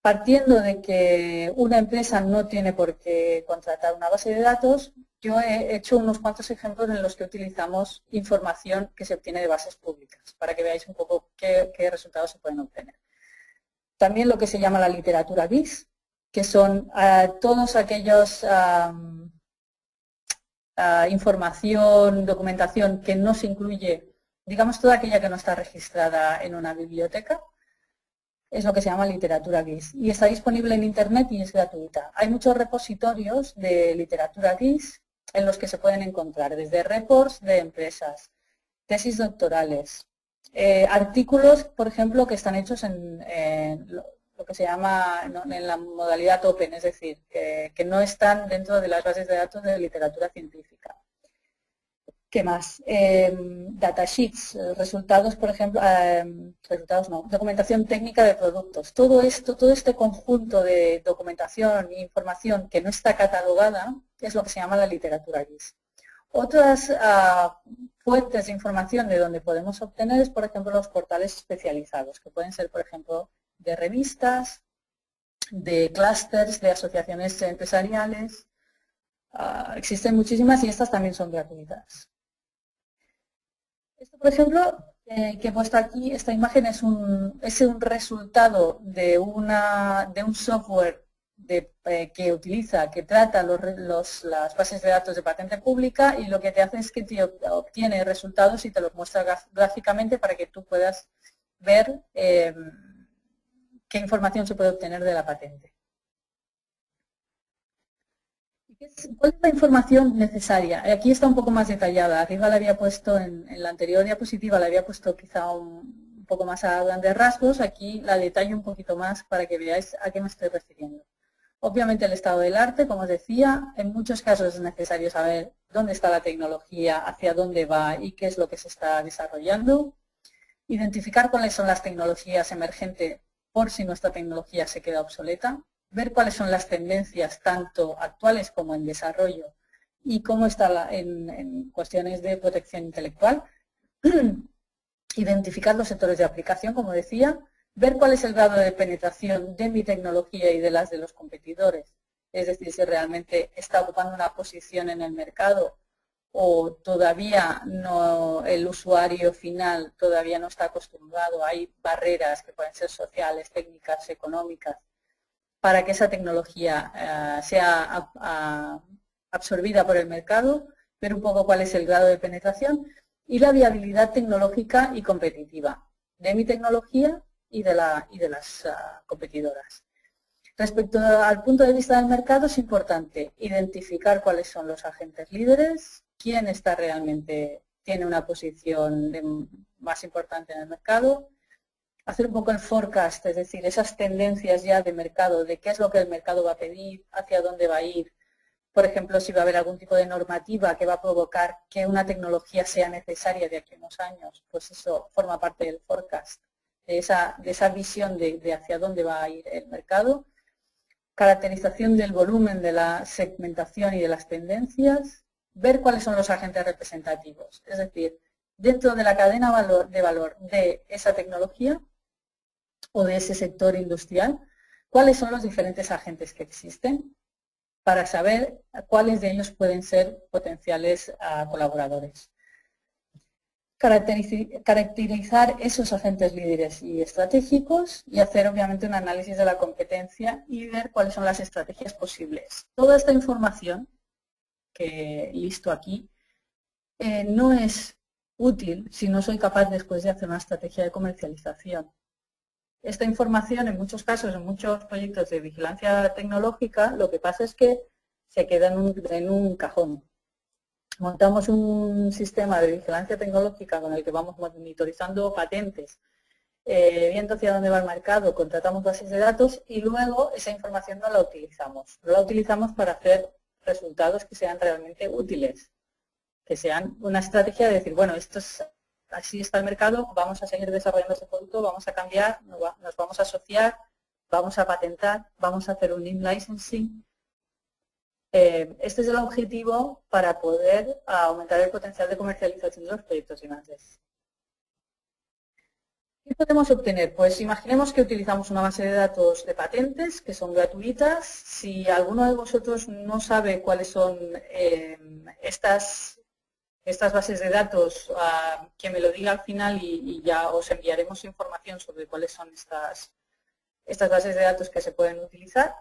Speaker 1: Partiendo de que una empresa no tiene por qué contratar una base de datos, yo he hecho unos cuantos ejemplos en los que utilizamos información que se obtiene de bases públicas, para que veáis un poco qué resultados se pueden obtener. También lo que se llama la literatura BIS, que son todos aquellos información, documentación que no se incluye, digamos toda aquella que no está registrada en una biblioteca, es lo que se llama literatura GIS y está disponible en Internet y es gratuita. Hay muchos repositorios de literatura GIS en los que se pueden encontrar desde reports de empresas, tesis doctorales, artículos, por ejemplo, que están hechos en lo que se llama en la modalidad open, es decir, que no están dentro de las bases de datos de literatura científica. ¿Qué más? Datasheets, resultados, por ejemplo, resultados no, documentación técnica de productos. Todo esto, todo este conjunto de documentación e información que no está catalogada es lo que se llama la literatura GIS. Otras fuentes de información de donde podemos obtener es, por ejemplo, los portales especializados, que pueden ser, por ejemplo, de revistas, de clústeres, de asociaciones empresariales. Existen muchísimas y estas también son gratuitas. Esto, por ejemplo, que he puesto aquí, esta imagen es un resultado de un software que trata las bases de datos de patente pública y lo que te hace es que te obtiene resultados y te los muestra gráficamente para que tú puedas ver qué información se puede obtener de la patente. ¿Cuál es la información necesaria? Aquí está un poco más detallada. Arriba la había puesto, en la anterior diapositiva la había puesto quizá un poco más a grandes rasgos. Aquí la detallo un poquito más para que veáis a qué me estoy refiriendo. Obviamente el estado del arte, como os decía, en muchos casos es necesario saber dónde está la tecnología, hacia dónde va y qué es lo que se está desarrollando. Identificar cuáles son las tecnologías emergentes por si nuestra tecnología se queda obsoleta. Ver cuáles son las tendencias tanto actuales como en desarrollo y cómo está en cuestiones de protección intelectual. Identificar los sectores de aplicación, como decía. Ver cuál es el grado de penetración de mi tecnología y de las de los competidores. Es decir, si realmente está ocupando una posición en el mercado o todavía no, el usuario final todavía no está acostumbrado. Hay barreras que pueden ser sociales, técnicas, económicas, para que esa tecnología sea absorbida por el mercado, ver un poco cuál es el grado de penetración y la viabilidad tecnológica y competitiva de mi tecnología y de las competidoras. Respecto al punto de vista del mercado es importante identificar cuáles son los agentes líderes, quién está realmente, tiene una posición más importante en el mercado, hacer un poco el forecast, es decir, esas tendencias ya de mercado, de qué es lo que el mercado va a pedir, hacia dónde va a ir. Por ejemplo, si va a haber algún tipo de normativa que va a provocar que una tecnología sea necesaria de aquí a unos años, pues eso forma parte del forecast, de esa visión de hacia dónde va a ir el mercado. Caracterización del volumen de la segmentación y de las tendencias. Ver cuáles son los agentes representativos, es decir, dentro de la cadena de valor de esa tecnología o de ese sector industrial, cuáles son los diferentes agentes que existen para saber cuáles de ellos pueden ser potenciales colaboradores. Caracterizar esos agentes líderes y estratégicos y hacer obviamente un análisis de la competencia y ver cuáles son las estrategias posibles. Toda esta información que listo aquí no es útil si no soy capaz después de hacer una estrategia de comercialización. Esta información en muchos casos, en muchos proyectos de vigilancia tecnológica, lo que pasa es que se queda en un cajón. Montamos un sistema de vigilancia tecnológica con el que vamos monitorizando patentes, viendo hacia dónde va el mercado, contratamos bases de datos y luego esa información no la utilizamos. No la utilizamos para hacer resultados que sean realmente útiles, que sean una estrategia de decir, bueno, así está el mercado, vamos a seguir desarrollando ese producto, vamos a cambiar, nos vamos a asociar, vamos a patentar, vamos a hacer un in-licensing. Este es el objetivo para poder aumentar el potencial de comercialización de los proyectos I+D. ¿Qué podemos obtener? Pues imaginemos que utilizamos una base de datos de patentes que son gratuitas. Si alguno de vosotros no sabe cuáles son estas bases de datos, que me lo diga al final y ya os enviaremos información sobre cuáles son estas bases de datos que se pueden utilizar.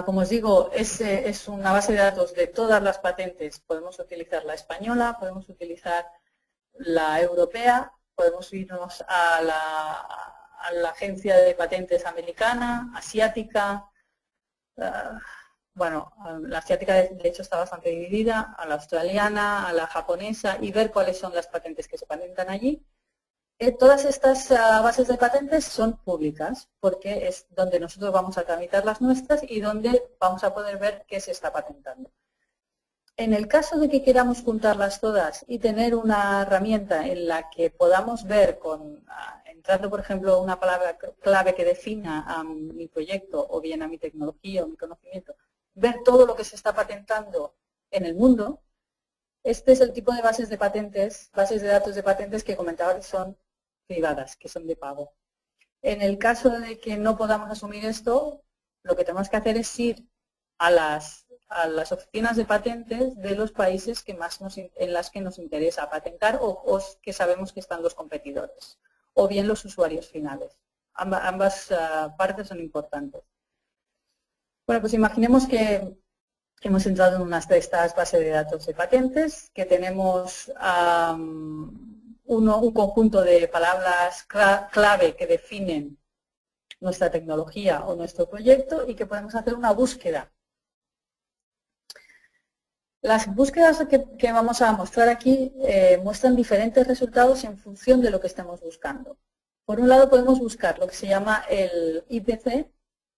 Speaker 1: Como os digo, es una base de datos de todas las patentes. Podemos utilizar la española, podemos utilizar la europea, podemos irnos a la agencia de patentes americana, asiática. Bueno, la asiática de hecho está bastante dividida, a la australiana, a la japonesa, y ver cuáles son las patentes que se patentan allí. Todas estas bases de patentes son públicas porque es donde nosotros vamos a tramitar las nuestras y donde vamos a poder ver qué se está patentando. En el caso de que queramos juntarlas todas y tener una herramienta en la que podamos ver, entrando por ejemplo una palabra clave que defina a mi proyecto o bien a mi tecnología o mi conocimiento, ver todo lo que se está patentando en el mundo, este es el tipo de bases de datos de patentes que comentaba que son privadas, que son de pago. En el caso de que no podamos asumir esto, lo que tenemos que hacer es ir a las oficinas de patentes de los países en las que nos interesa patentar o que sabemos que están los competidores, o bien los usuarios finales. Ambas partes son importantes. Bueno, pues imaginemos que hemos entrado en una de estas bases de datos de patentes, que tenemos un conjunto de palabras clave que definen nuestra tecnología o nuestro proyecto y que podemos hacer una búsqueda. Las búsquedas que vamos a mostrar aquí muestran diferentes resultados en función de lo que estemos buscando. Por un lado podemos buscar lo que se llama el IPC,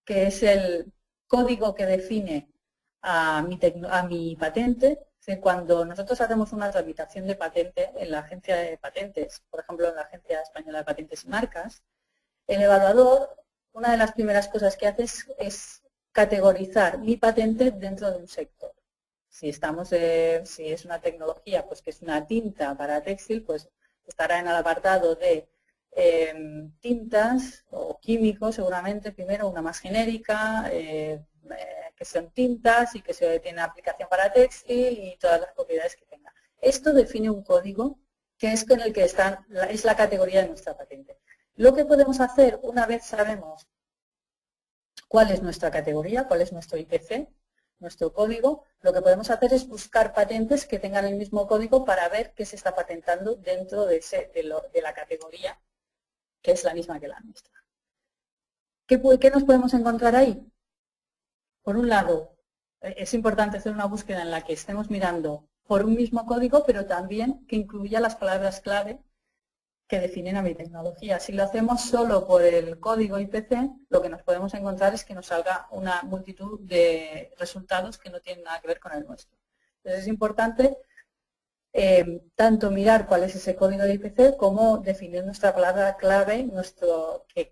Speaker 1: que es el código que define a mi patente. Cuando nosotros hacemos una tramitación de patente en la agencia de patentes, por ejemplo en la Agencia Española de Patentes y Marcas, el evaluador, una de las primeras cosas que hace es categorizar mi patente dentro de un sector. Si es una tecnología, pues que es una tinta para textil, pues estará en el apartado de tintas o químicos, seguramente primero una más genérica, que son tintas y que tiene aplicación para textil y todas las propiedades que tenga. Esto define un código que es con el que es la categoría de nuestra patente. Lo que podemos hacer una vez sabemos cuál es nuestra categoría, cuál es nuestro IPC, nuestro código, lo que podemos hacer es buscar patentes que tengan el mismo código para ver qué se está patentando dentro de la categoría, que es la misma que la nuestra. ¿Qué nos podemos encontrar ahí? Por un lado, es importante hacer una búsqueda en la que estemos mirando por un mismo código, pero también que incluya las palabras clave que definen a mi tecnología. Si lo hacemos solo por el código IPC, lo que nos podemos encontrar es que nos salga una multitud de resultados que no tienen nada que ver con el nuestro. Entonces es importante tanto mirar cuál es ese código de IPC como definir nuestra palabra clave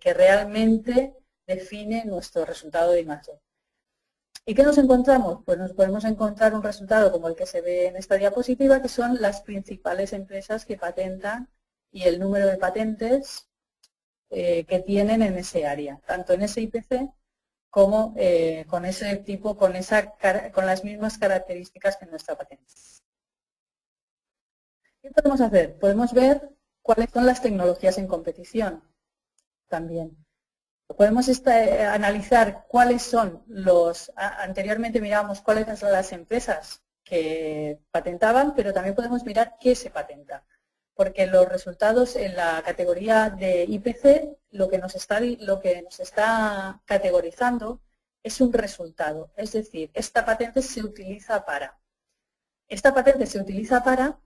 Speaker 1: que realmente define nuestro resultado de I+D. ¿Y qué nos encontramos? Pues nos podemos encontrar un resultado como el que se ve en esta diapositiva, que son las principales empresas que patentan y el número de patentes que tienen en ese área, tanto en ese IPC como con ese tipo, con las mismas características que en nuestra patente. ¿Qué podemos hacer? Podemos ver cuáles son las tecnologías en competición también. Podemos analizar cuáles son anteriormente mirábamos cuáles son las empresas que patentaban, pero también podemos mirar qué se patenta. Porque los resultados en la categoría de IPC, lo que nos está categorizando es un resultado. Es decir, esta patente se utiliza para. Esta patente se utiliza para,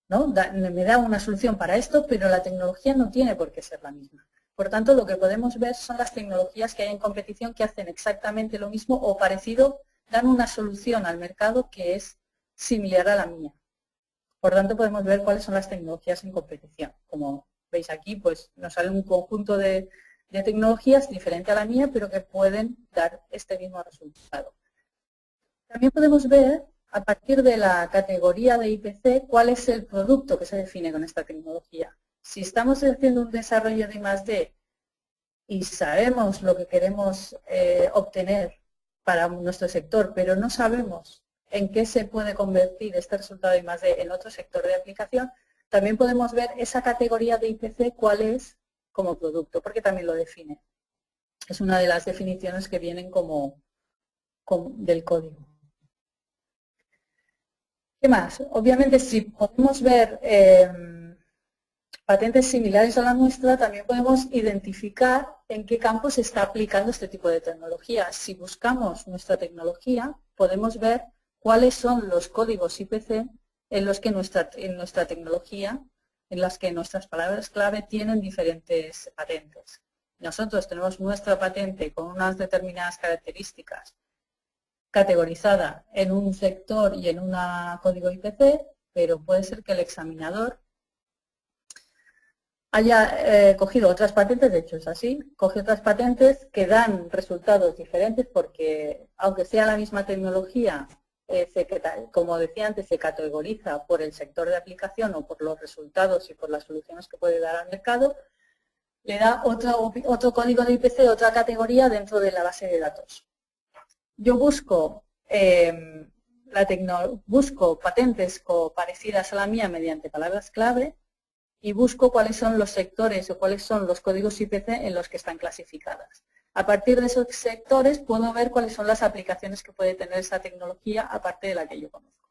Speaker 1: ¿no? Me da una solución para esto, pero la tecnología no tiene por qué ser la misma. Por tanto, lo que podemos ver son las tecnologías que hay en competición que hacen exactamente lo mismo o parecido, dan una solución al mercado que es similar a la mía. Por tanto, podemos ver cuáles son las tecnologías en competición. Como veis aquí, pues nos sale un conjunto de tecnologías diferente a la mía, pero que pueden dar este mismo resultado. También podemos ver, a partir de la categoría de IPC, cuál es el producto que se define con esta tecnología. Si estamos haciendo un desarrollo de I+D y sabemos lo que queremos obtener para nuestro sector, pero no sabemos en qué se puede convertir este resultado de I+D en otro sector de aplicación, también podemos ver esa categoría de IPC cuál es como producto, porque también lo define. Es una de las definiciones que vienen como del código. ¿Qué más? Obviamente, si podemos ver patentes similares a la nuestra, también podemos identificar en qué campo se está aplicando este tipo de tecnología. Si buscamos nuestra tecnología, podemos ver cuáles son los códigos IPC en los que en nuestra tecnología, en las que nuestras palabras clave tienen diferentes patentes. Nosotros tenemos nuestra patente con unas determinadas características categorizada en un sector y en un código IPC, pero puede ser que el examinador haya cogido otras patentes, de hecho es así, coge otras patentes que dan resultados diferentes porque, aunque sea la misma tecnología, como decía antes, se categoriza por el sector de aplicación o por los resultados y por las soluciones que puede dar al mercado, le da otro código de IPC, otra categoría dentro de la base de datos. Yo busco, busco patentes parecidas a la mía mediante palabras clave y busco cuáles son los sectores o cuáles son los códigos IPC en los que están clasificadas. A partir de esos sectores puedo ver cuáles son las aplicaciones que puede tener esa tecnología aparte de la que yo conozco.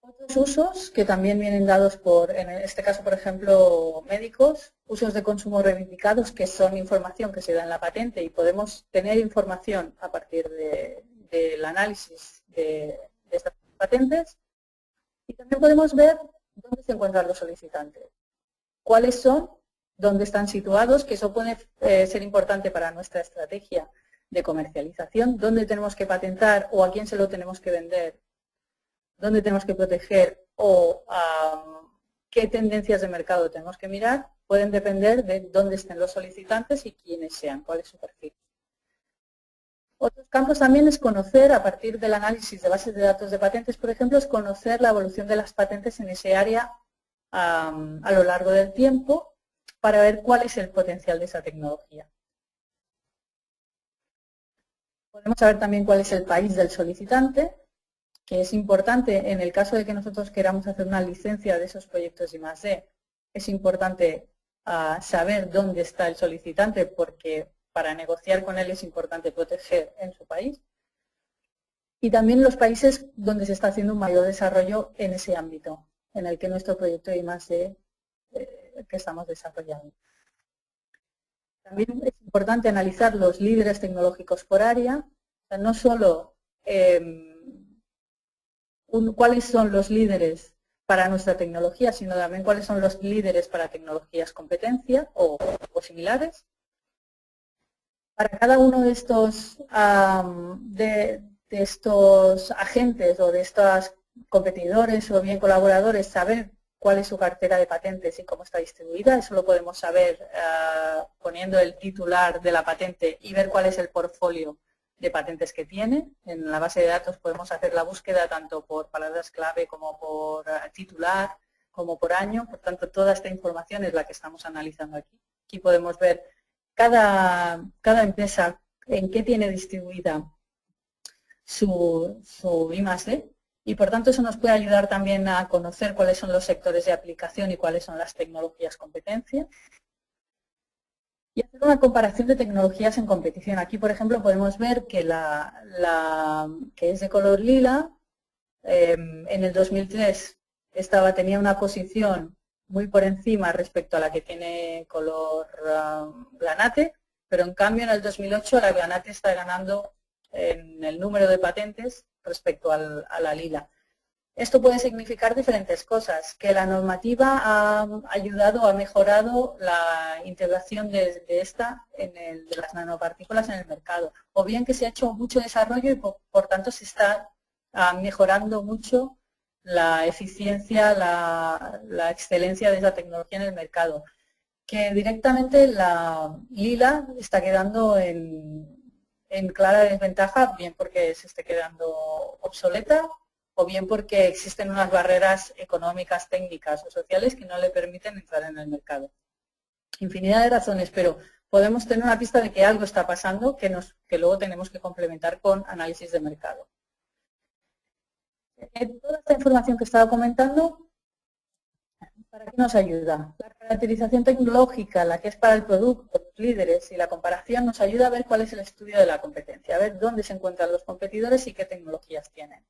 Speaker 1: Otros usos que también vienen dados por, en este caso, por ejemplo, médicos, usos de consumo reivindicados, que son información que se da en la patente y podemos tener información a partir del análisis de estas patentes. Y también podemos ver dónde se encuentran los solicitantes, cuáles son, dónde están situados, que eso puede ser importante para nuestra estrategia de comercialización, dónde tenemos que patentar o a quién se lo tenemos que vender, dónde tenemos que proteger o qué tendencias de mercado tenemos que mirar, pueden depender de dónde estén los solicitantes y quiénes sean, cuál es su perfil. Otros campos también es conocer, a partir del análisis de bases de datos de patentes, por ejemplo, es conocer la evolución de las patentes en ese área a lo largo del tiempo para ver cuál es el potencial de esa tecnología. Podemos saber también cuál es el país del solicitante, que es importante en el caso de que nosotros queramos hacer una licencia de esos proyectos de I+D. Es importante saber dónde está el solicitante porque para negociar con él es importante proteger en su país. Y también los países donde se está haciendo un mayor desarrollo en ese ámbito, en el que nuestro proyecto de I+D que estamos desarrollando. También es importante analizar los líderes tecnológicos por área, o sea, no solo cuáles son los líderes para nuestra tecnología, sino también cuáles son los líderes para tecnologías competencia o similares. Para cada uno de estos, estos agentes o de estos competidores o bien colaboradores, saber cuál es su cartera de patentes y cómo está distribuida. Eso lo podemos saber poniendo el titular de la patente y ver cuál es el portfolio de patentes que tiene. En la base de datos podemos hacer la búsqueda tanto por palabras clave como por titular, como por año. Por tanto, toda esta información es la que estamos analizando aquí. Aquí podemos ver cada empresa en qué tiene distribuida su I+D y por tanto eso nos puede ayudar también a conocer cuáles son los sectores de aplicación y cuáles son las tecnologías competencia. Y hacer una comparación de tecnologías en competición. Aquí, por ejemplo, podemos ver que la que es de color lila, en el 2003 tenía una posición muy por encima respecto a la que tiene color granate, pero en cambio en el 2008 la granate está ganando en el número de patentes respecto a la lila. Esto puede significar diferentes cosas, que la normativa ha ayudado, ha mejorado la integración de las nanopartículas en el mercado, o bien que se ha hecho mucho desarrollo y por tanto se está mejorando mucho la eficiencia, la excelencia de esa tecnología en el mercado. Que directamente la Lila está quedando en clara desventaja, bien porque se esté quedando obsoleta o bien porque existen unas barreras económicas, técnicas o sociales que no le permiten entrar en el mercado. Infinidad de razones, pero podemos tener una pista de que algo está pasando que luego tenemos que complementar con análisis de mercado. Toda esta información que estaba comentando, ¿para qué nos ayuda? La caracterización tecnológica, la que es para el producto, los líderes y la comparación nos ayuda a ver cuál es el estudio de la competencia, a ver dónde se encuentran los competidores y qué tecnologías tienen.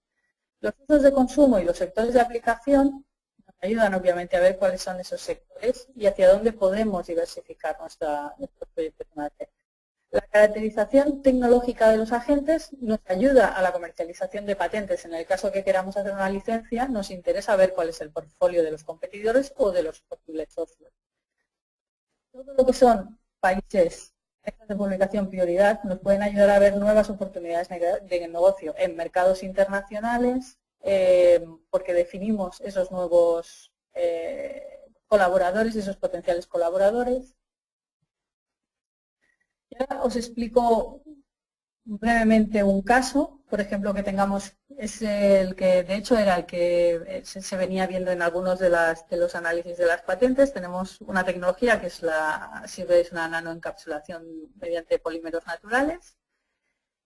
Speaker 1: Los usos de consumo y los sectores de aplicación nos ayudan obviamente a ver cuáles son esos sectores y hacia dónde podemos diversificar nuestros proyectos de marketing. La caracterización tecnológica de los agentes nos ayuda a la comercialización de patentes. En el caso que queramos hacer una licencia, nos interesa ver cuál es el portfolio de los competidores o de los posibles socios. Todo lo que son países de publicación prioridad nos pueden ayudar a ver nuevas oportunidades de negocio en mercados internacionales, porque definimos esos nuevos colaboradores, esos potenciales colaboradores. Y ahora os explico brevemente un caso, por ejemplo, que tengamos, es el que de hecho era el que se venía viendo en algunos de los análisis de las patentes. Tenemos una tecnología que es una nanoencapsulación mediante polímeros naturales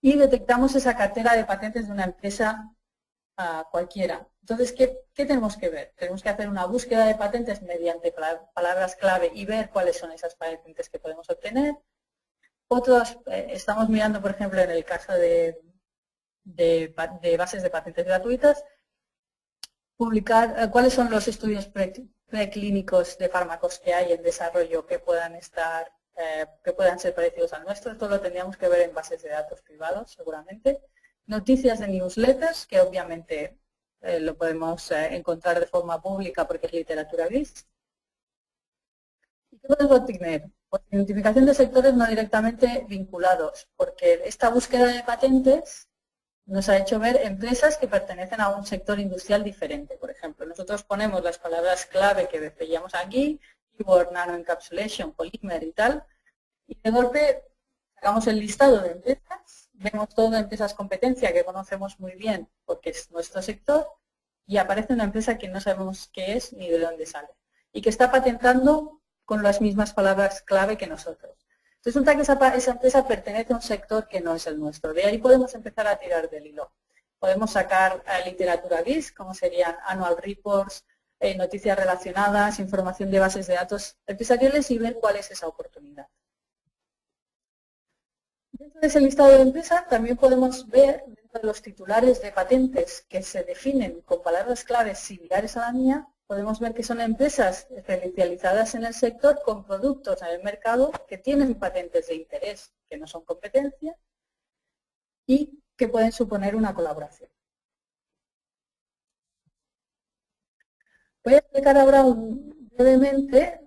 Speaker 1: y detectamos esa cartera de patentes de una empresa cualquiera. Entonces, ¿qué tenemos que ver? Tenemos que hacer una búsqueda de patentes mediante palabras clave y ver cuáles son esas patentes que podemos obtener. Otros, estamos mirando, por ejemplo, en el caso de bases de patentes gratuitas, publicar cuáles son los estudios preclínicos de fármacos que hay en desarrollo que puedan ser parecidos al nuestro. Esto lo tendríamos que ver en bases de datos privados, seguramente. Noticias de newsletters, que obviamente lo podemos encontrar de forma pública porque es literatura gris. ¿Y qué podemos obtener? Pues identificación de sectores no directamente vinculados, porque esta búsqueda de patentes nos ha hecho ver empresas que pertenecen a un sector industrial diferente. Por ejemplo, nosotros ponemos las palabras clave que veíamos aquí, keyword, nanoencapsulation, polymer y tal, y de golpe sacamos el listado de empresas, vemos todo de empresas competencia que conocemos muy bien porque es nuestro sector, y aparece una empresa que no sabemos qué es ni de dónde sale, y que está patentando con las mismas palabras clave que nosotros. Entonces, resulta que esa empresa pertenece a un sector que no es el nuestro. De ahí podemos empezar a tirar del hilo. Podemos sacar literatura gris, como serían annual reports, noticias relacionadas, información de bases de datos empresariales y ver cuál es esa oportunidad. Dentro de ese listado de empresas también podemos ver dentro de los titulares de patentes que se definen con palabras claves similares a la mía, podemos ver que son empresas especializadas en el sector con productos en el mercado que tienen patentes de interés que no son competencia y que pueden suponer una colaboración. Voy a explicar ahora brevemente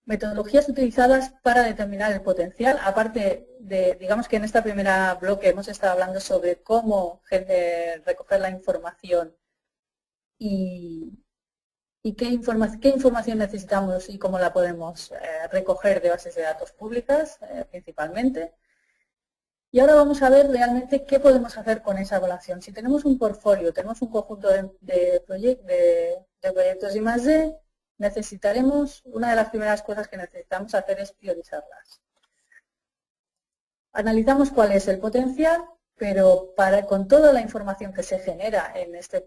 Speaker 1: metodologías utilizadas para determinar el potencial, aparte de, digamos que en esta primera bloque hemos estado hablando sobre cómo recoger la información y qué información necesitamos y cómo la podemos recoger de bases de datos públicas principalmente. Y ahora vamos a ver realmente qué podemos hacer con esa evaluación. Si tenemos un portfolio, tenemos un conjunto de proyectos I+D, necesitaremos, una de las primeras cosas que necesitamos hacer es priorizarlas. Analizamos cuál es el potencial, pero con toda la información que se genera en este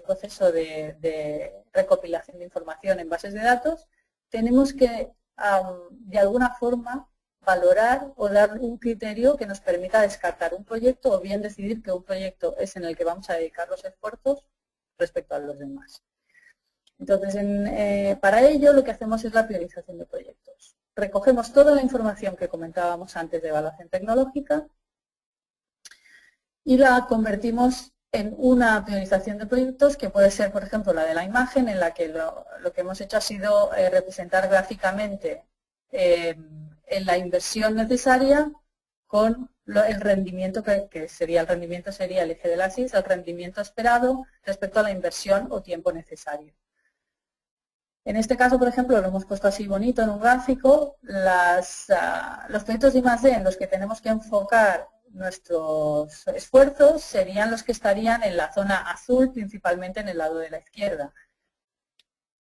Speaker 1: proceso de recopilación de información en bases de datos, tenemos que, de alguna forma, valorar o dar un criterio que nos permita descartar un proyecto o bien decidir que un proyecto es en el que vamos a dedicar los esfuerzos respecto a los demás. Entonces, para ello lo que hacemos es la priorización de proyectos. Recogemos toda la información que comentábamos antes de evaluación tecnológica y la convertimos en una priorización de proyectos que puede ser, por ejemplo, la de la imagen, en la que lo que hemos hecho ha sido representar gráficamente la inversión necesaria con el rendimiento sería el eje de la SIS, el rendimiento esperado respecto a la inversión o tiempo necesario. En este caso, por ejemplo, lo hemos puesto así bonito en un gráfico, los proyectos de I+D en los que tenemos que enfocar nuestros esfuerzos serían los que estarían en la zona azul, principalmente en el lado de la izquierda.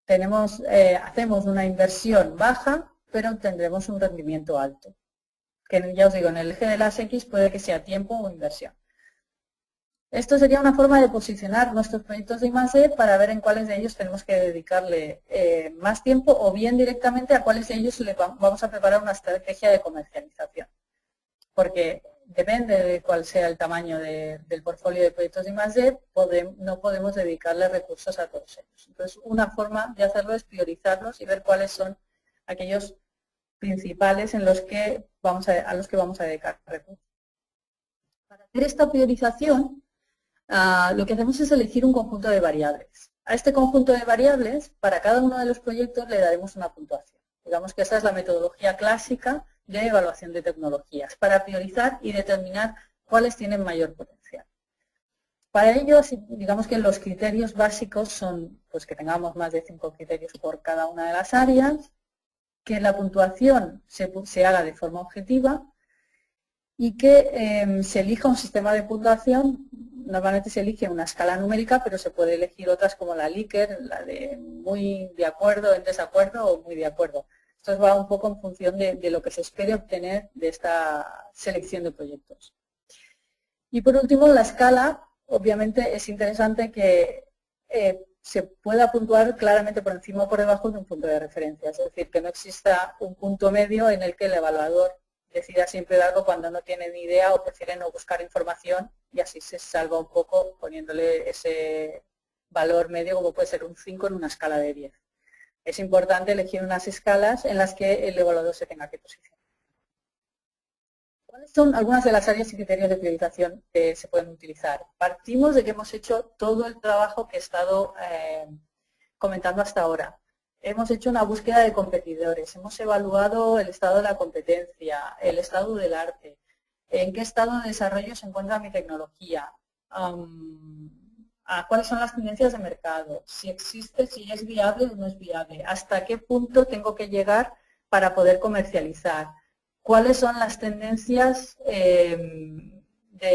Speaker 1: Hacemos una inversión baja, pero tendremos un rendimiento alto. Que ya os digo, en el eje de las X puede que sea tiempo o inversión. Esto sería una forma de posicionar nuestros proyectos de I+D para ver en cuáles de ellos tenemos que dedicarle más tiempo o bien directamente a cuáles de ellos vamos a preparar una estrategia de comercialización. Porque depende de cuál sea el tamaño del portfolio de proyectos de I+D, no podemos dedicarle recursos a todos ellos. Entonces, una forma de hacerlo es priorizarlos y ver cuáles son aquellos principales a los que vamos a dedicar recursos. Para hacer esta priorización, lo que hacemos es elegir un conjunto de variables. A este conjunto de variables, para cada uno de los proyectos le daremos una puntuación. Digamos que esa es la metodología clásica de evaluación de tecnologías, para priorizar y determinar cuáles tienen mayor potencial. Para ello, digamos que los criterios básicos son pues, que tengamos más de 5 criterios por cada una de las áreas, que la puntuación se haga de forma objetiva y que se elija un sistema de puntuación. Normalmente se elige una escala numérica, pero se puede elegir otras como la Likert, la de muy de acuerdo, en desacuerdo o muy de acuerdo. Esto va un poco en función de lo que se espere obtener de esta selección de proyectos. Y por último, la escala, obviamente es interesante que se pueda puntuar claramente por encima o por debajo de un punto de referencia. Es decir, que no exista un punto medio en el que el evaluador decida siempre darlo cuando no tiene ni idea o prefiere no buscar información y así se salva un poco poniéndole ese valor medio como puede ser un 5 en una escala de 10. Es importante elegir unas escalas en las que el evaluador se tenga que posicionar. ¿Cuáles son algunas de las áreas y criterios de priorización que se pueden utilizar? Partimos de que hemos hecho todo el trabajo que he estado comentando hasta ahora. Hemos hecho una búsqueda de competidores, hemos evaluado el estado de la competencia, el estado del arte, en qué estado de desarrollo se encuentra mi tecnología, cuáles son las tendencias de mercado, si existe, si es viable o no es viable, hasta qué punto tengo que llegar para poder comercializar, cuáles son las tendencias de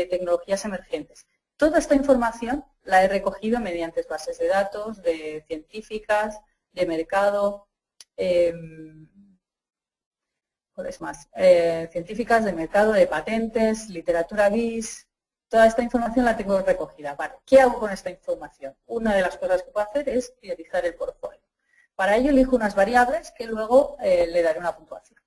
Speaker 1: tecnologías emergentes. Toda esta información la he recogido mediante bases de datos, de científicas, de mercado, ¿cuáles más? Científicas de mercado, de patentes, literatura BIS. Toda esta información la tengo recogida. Vale, ¿qué hago con esta información? Una de las cosas que puedo hacer es priorizar el portfolio. Para ello elijo unas variables que luego le daré una puntuación.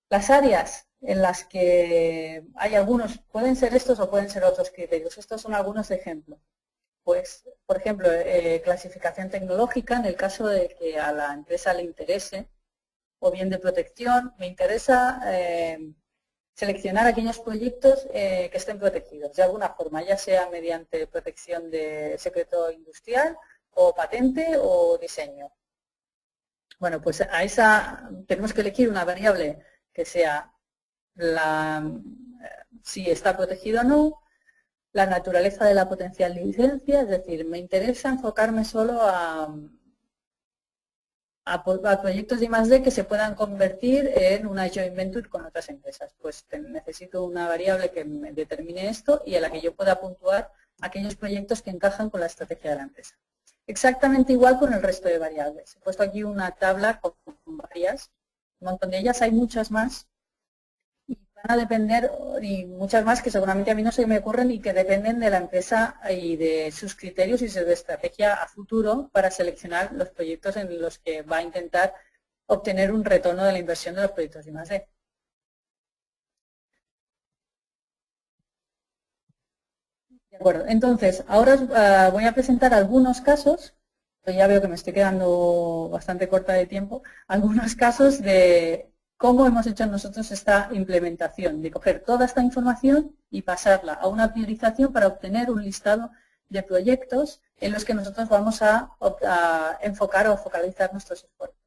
Speaker 1: Las áreas en las que hay algunos, pueden ser estos o pueden ser otros criterios. Estos son algunos ejemplos. Pues, por ejemplo, clasificación tecnológica, en el caso de que a la empresa le interese, o bien de protección, me interesa seleccionar aquellos proyectos que estén protegidos de alguna forma, ya sea mediante protección de secreto industrial, o patente, o diseño. Bueno, pues a esa tenemos que elegir una variable que sea si está protegido o no, la naturaleza de la potencial licencia, es decir, me interesa enfocarme solo a proyectos de I+D que se puedan convertir en una joint venture con otras empresas. Pues necesito una variable que me determine esto y a la que yo pueda puntuar aquellos proyectos que encajan con la estrategia de la empresa. Exactamente igual con el resto de variables. He puesto aquí una tabla con varias, un montón de ellas, hay muchas más. Y van a depender, y muchas más que seguramente a mí no se me ocurren y que dependen de la empresa y de sus criterios y de su estrategia a futuro para seleccionar los proyectos en los que va a intentar obtener un retorno de la inversión de los proyectos de I+D. De acuerdo, entonces, ahora os voy a presentar algunos casos, pero ya veo que me estoy quedando bastante corta de tiempo, algunos casos de cómo hemos hecho nosotros esta implementación, de coger toda esta información y pasarla a una priorización para obtener un listado de proyectos en los que nosotros vamos a enfocar o focalizar nuestros esfuerzos.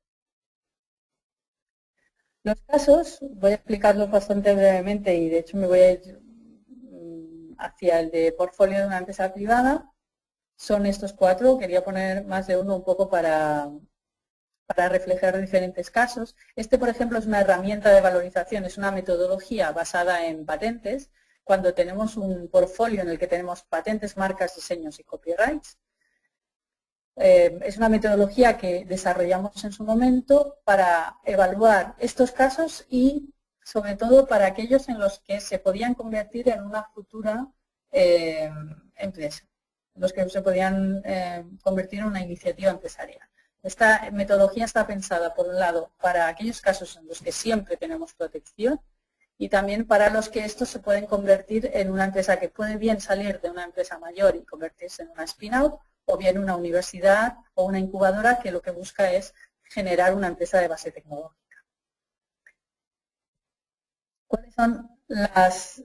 Speaker 1: Los casos, voy a explicarlos bastante brevemente y de hecho me voy a ir hacia el de portfolio de una empresa privada. Son estos 4, quería poner más de uno un poco para reflejar diferentes casos. Este, por ejemplo, es una herramienta de valorización, es una metodología basada en patentes. Cuando tenemos un portfolio en el que tenemos patentes, marcas, diseños y copyrights, es una metodología que desarrollamos en su momento para evaluar estos casos y, sobre todo, para aquellos en los que se podían convertir en una futura empresa, los que se podían convertir en una iniciativa empresarial. Esta metodología está pensada, por un lado, para aquellos casos en los que siempre tenemos protección y también para los que estos se pueden convertir en una empresa que puede bien salir de una empresa mayor y convertirse en una spin-out, o bien una universidad o una incubadora que lo que busca es generar una empresa de base tecnológica. ¿Cuáles son las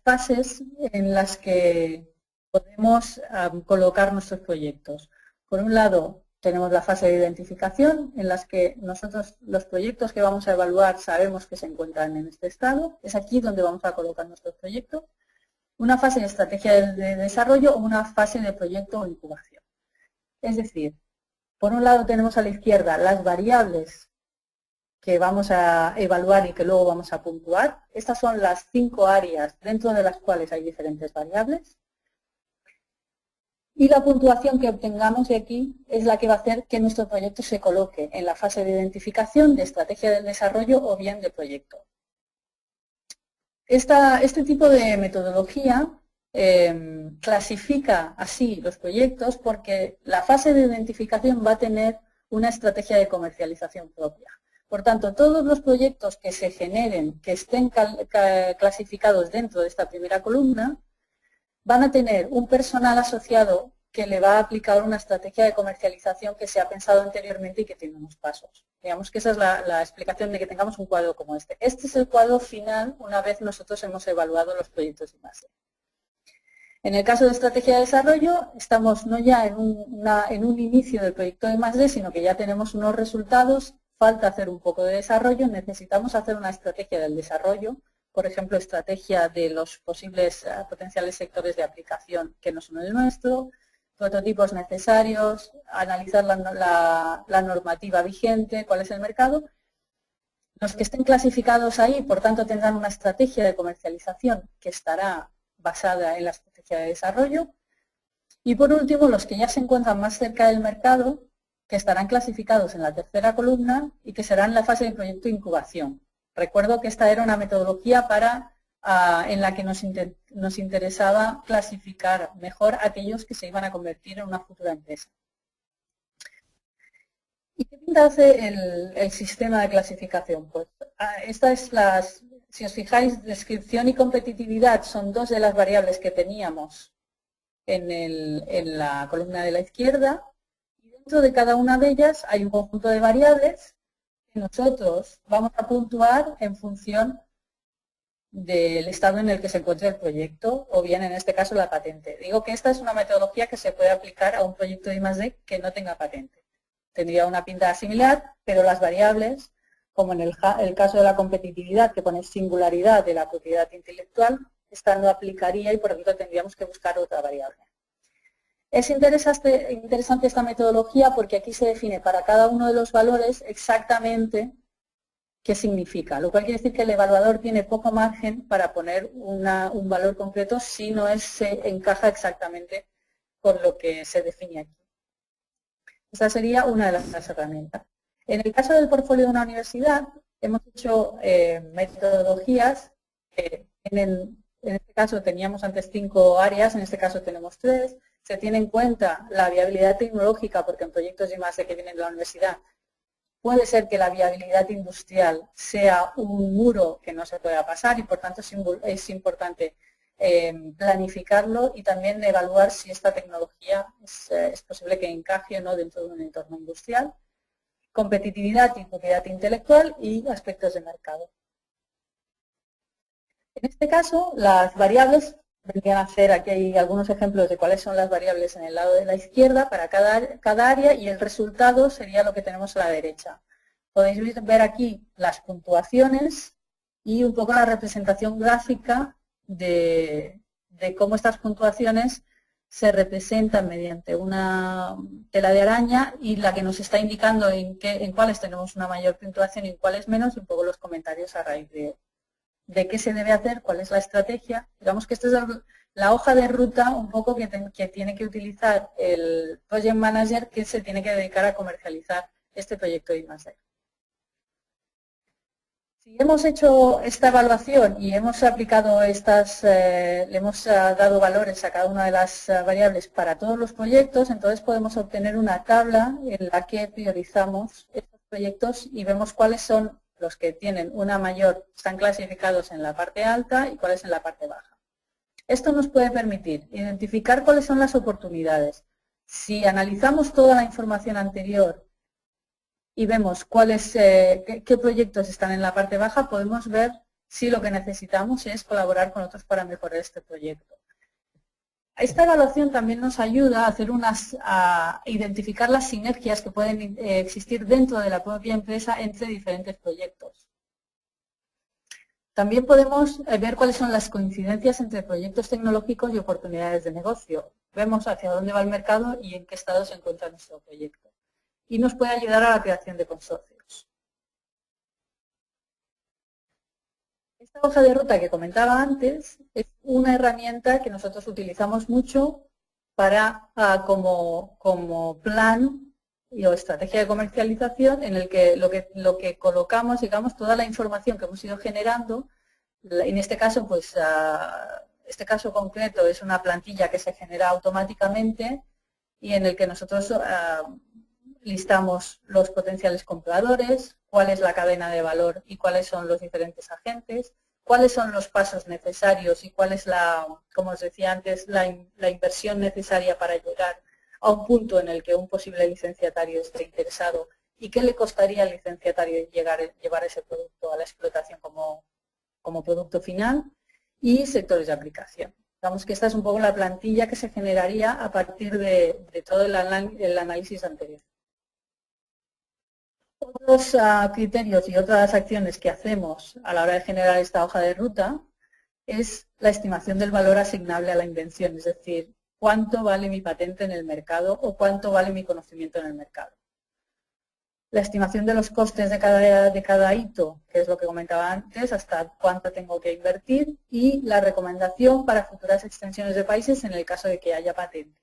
Speaker 1: fases en las que podemos colocar nuestros proyectos? Por un lado, tenemos la fase de identificación, en las que nosotros los proyectos que vamos a evaluar sabemos que se encuentran en este estado. Es aquí donde vamos a colocar nuestros proyectos. Una fase de estrategia de desarrollo o una fase de proyecto o incubación. Es decir, por un lado tenemos a la izquierda las variables que vamos a evaluar y que luego vamos a puntuar. Estas son las 5 áreas dentro de las cuales hay diferentes variables. Y la puntuación que obtengamos de aquí es la que va a hacer que nuestro proyecto se coloque en la fase de identificación, de estrategia del desarrollo o bien de proyecto. Este tipo de metodología clasifica así los proyectos porque la fase de identificación va a tener una estrategia de comercialización propia. Por tanto, todos los proyectos que se generen, que estén clasificados dentro de esta primera columna, van a tener un personal asociado que le va a aplicar una estrategia de comercialización que se ha pensado anteriormente y que tiene unos pasos. Digamos que esa es la explicación de que tengamos un cuadro como este. Este es el cuadro final una vez nosotros hemos evaluado los proyectos de base. En el caso de estrategia de desarrollo, estamos no ya en un inicio del proyecto de I+D, sino que ya tenemos unos resultados, falta hacer un poco de desarrollo, necesitamos hacer una estrategia del desarrollo, por ejemplo, estrategia de los posibles potenciales sectores de aplicación que no son el nuestro, prototipos necesarios, analizar la normativa vigente, cuál es el mercado. Los que estén clasificados ahí, por tanto, tendrán una estrategia de comercialización que estará basada en la estrategia de desarrollo. Y por último, los que ya se encuentran más cerca del mercado, que estarán clasificados en la tercera columna y que serán la fase de proyecto de incubación. Recuerdo que esta era una metodología en la que nos interesaba clasificar mejor aquellos que se iban a convertir en una futura empresa. ¿Y qué pinta hace el sistema de clasificación? Pues si os fijáis, descripción y competitividad son 2 de las variables que teníamos en la columna de la izquierda, y dentro de cada una de ellas hay un conjunto de variables que nosotros vamos a puntuar en función del estado en el que se encuentra el proyecto, o bien en este caso la patente. Digo que esta es una metodología que se puede aplicar a un proyecto de I+D que no tenga patente. Tendría una pinta similar, pero las variables, como en el caso de la competitividad, que pone singularidad de la propiedad intelectual, esta no aplicaría y por lo tanto tendríamos que buscar otra variable. Es interesante esta metodología porque aquí se define para cada uno de los valores exactamente qué significa, lo cual quiere decir que el evaluador tiene poco margen para poner un valor concreto si no se encaja exactamente con lo que se define aquí. Esta sería una de las herramientas. En el caso del portfolio de una universidad, hemos hecho metodologías que en este caso teníamos antes 5 áreas, en este caso tenemos 3. Se tiene en cuenta la viabilidad tecnológica, porque en proyectos de I+D que vienen de la universidad, puede ser que la viabilidad industrial sea un muro que no se pueda pasar y por tanto es importante planificarlo y también evaluar si esta tecnología es posible que encaje o no dentro de un entorno industrial. Competitividad y propiedad intelectual y aspectos de mercado. En este caso, las variables vendrían a ser, aquí hay algunos ejemplos de cuáles son las variables en el lado de la izquierda para cada área y el resultado sería lo que tenemos a la derecha. Podéis ver aquí las puntuaciones y un poco la representación gráfica de cómo estas puntuaciones se representan mediante una tela de araña y la que nos está indicando en cuáles tenemos una mayor puntuación y en cuáles menos, y un poco los comentarios a raíz de qué se debe hacer, cuál es la estrategia. Digamos que esta es la hoja de ruta un poco que tiene que utilizar el Project Manager que se tiene que dedicar a comercializar este proyecto de I+D. Si hemos hecho esta evaluación y hemos aplicado le hemos dado valores a cada una de las variables para todos los proyectos, entonces podemos obtener una tabla en la que priorizamos estos proyectos y vemos cuáles son los que tienen una mayor, están clasificados en la parte alta y cuáles en la parte baja. Esto nos puede permitir identificar cuáles son las oportunidades. Si analizamos toda la información anterior y vemos qué proyectos están en la parte baja, podemos ver si lo que necesitamos es colaborar con otros para mejorar este proyecto. Esta evaluación también nos ayuda a identificar las sinergias que pueden existir dentro de la propia empresa entre diferentes proyectos. También podemos ver cuáles son las coincidencias entre proyectos tecnológicos y oportunidades de negocio. Vemos hacia dónde va el mercado y en qué estado se encuentra nuestro proyecto. Y nos puede ayudar a la creación de consorcios. Esta hoja de ruta que comentaba antes es una herramienta que nosotros utilizamos mucho como plan o estrategia de comercialización en el que lo que colocamos, digamos, toda la información que hemos ido generando. En este caso, pues, este caso concreto es una plantilla que se genera automáticamente y en el que nosotros listamos los potenciales compradores, cuál es la cadena de valor y cuáles son los diferentes agentes, cuáles son los pasos necesarios y cuál es como os decía antes, la inversión necesaria para llegar a un punto en el que un posible licenciatario esté interesado y qué le costaría al licenciatario llevar ese producto a la explotación como producto final, y sectores de aplicación. Digamos que esta es un poco la plantilla que se generaría a partir de todo el análisis anterior. Otros criterios y otras acciones que hacemos a la hora de generar esta hoja de ruta es la estimación del valor asignable a la invención, es decir, cuánto vale mi patente en el mercado o cuánto vale mi conocimiento en el mercado. La estimación de los costes de cada hito, que es lo que comentaba antes, hasta cuánto tengo que invertir, y la recomendación para futuras extensiones de países en el caso de que haya patente.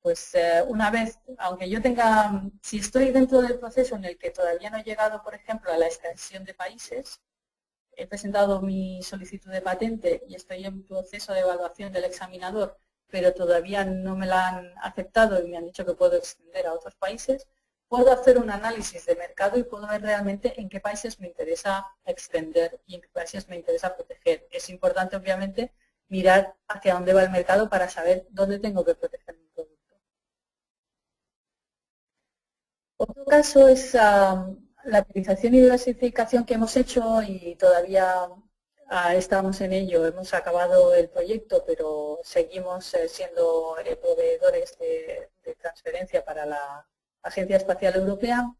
Speaker 1: Pues una vez, aunque yo si estoy dentro del proceso en el que todavía no he llegado, por ejemplo, a la extensión de países, he presentado mi solicitud de patente y estoy en proceso de evaluación del examinador, pero todavía no me la han aceptado y me han dicho que puedo extender a otros países, puedo hacer un análisis de mercado y puedo ver realmente en qué países me interesa extender y en qué países me interesa proteger. Es importante, obviamente, mirar hacia dónde va el mercado para saber dónde tengo que proteger mi producto. Otro caso es la priorización y diversificación que hemos hecho y todavía estamos en ello. Hemos acabado el proyecto, pero seguimos siendo proveedores de transferencia para la Agencia Espacial Europea.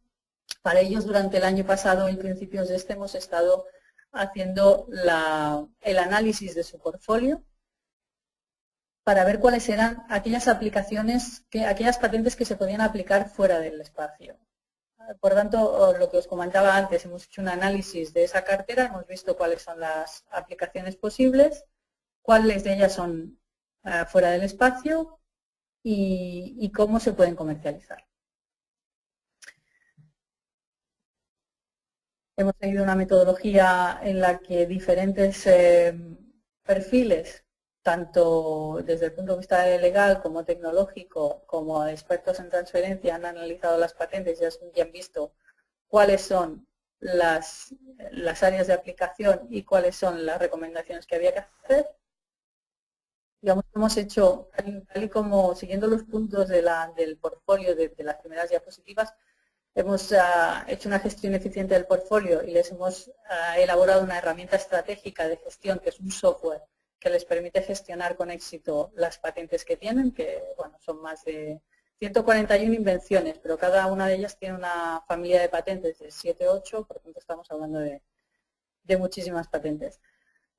Speaker 1: Para ellos, durante el año pasado y principios de este, hemos estado haciendo el análisis de su portfolio para ver cuáles eran aquellas aquellas patentes que se podían aplicar fuera del espacio. Por tanto, lo que os comentaba antes, hemos hecho un análisis de esa cartera, hemos visto cuáles son las aplicaciones posibles, cuáles de ellas son fuera del espacio y cómo se pueden comercializar. Hemos seguido una metodología en la que diferentes perfiles, tanto desde el punto de vista legal como tecnológico, como expertos en transferencia, han analizado las patentes y han visto cuáles son las áreas de aplicación y cuáles son las recomendaciones que había que hacer. Digamos, hemos hecho, tal y como siguiendo los puntos del portfolio de las primeras diapositivas, hemos hecho una gestión eficiente del portfolio y les hemos elaborado una herramienta estratégica de gestión, que es un software que les permite gestionar con éxito las patentes que tienen, que bueno, son más de 141 invenciones, pero cada una de ellas tiene una familia de patentes de 7, 8, por lo tanto estamos hablando de muchísimas patentes.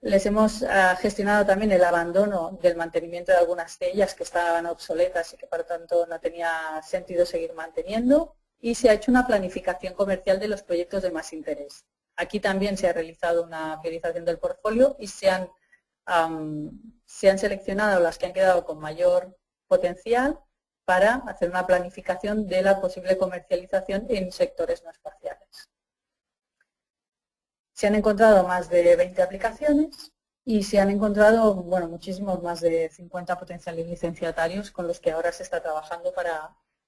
Speaker 1: Les hemos gestionado también el abandono del mantenimiento de algunas de ellas que estaban obsoletas y que por lo tanto no tenía sentido seguir manteniendo, y se ha hecho una planificación comercial de los proyectos de más interés. Aquí también se ha realizado una priorización del portfolio y se han seleccionado las que han quedado con mayor potencial para hacer una planificación de la posible comercialización en sectores no espaciales. Se han encontrado más de 20 aplicaciones y se han encontrado, bueno, muchísimos, más de 50 potenciales licenciatarios con los que ahora se está trabajando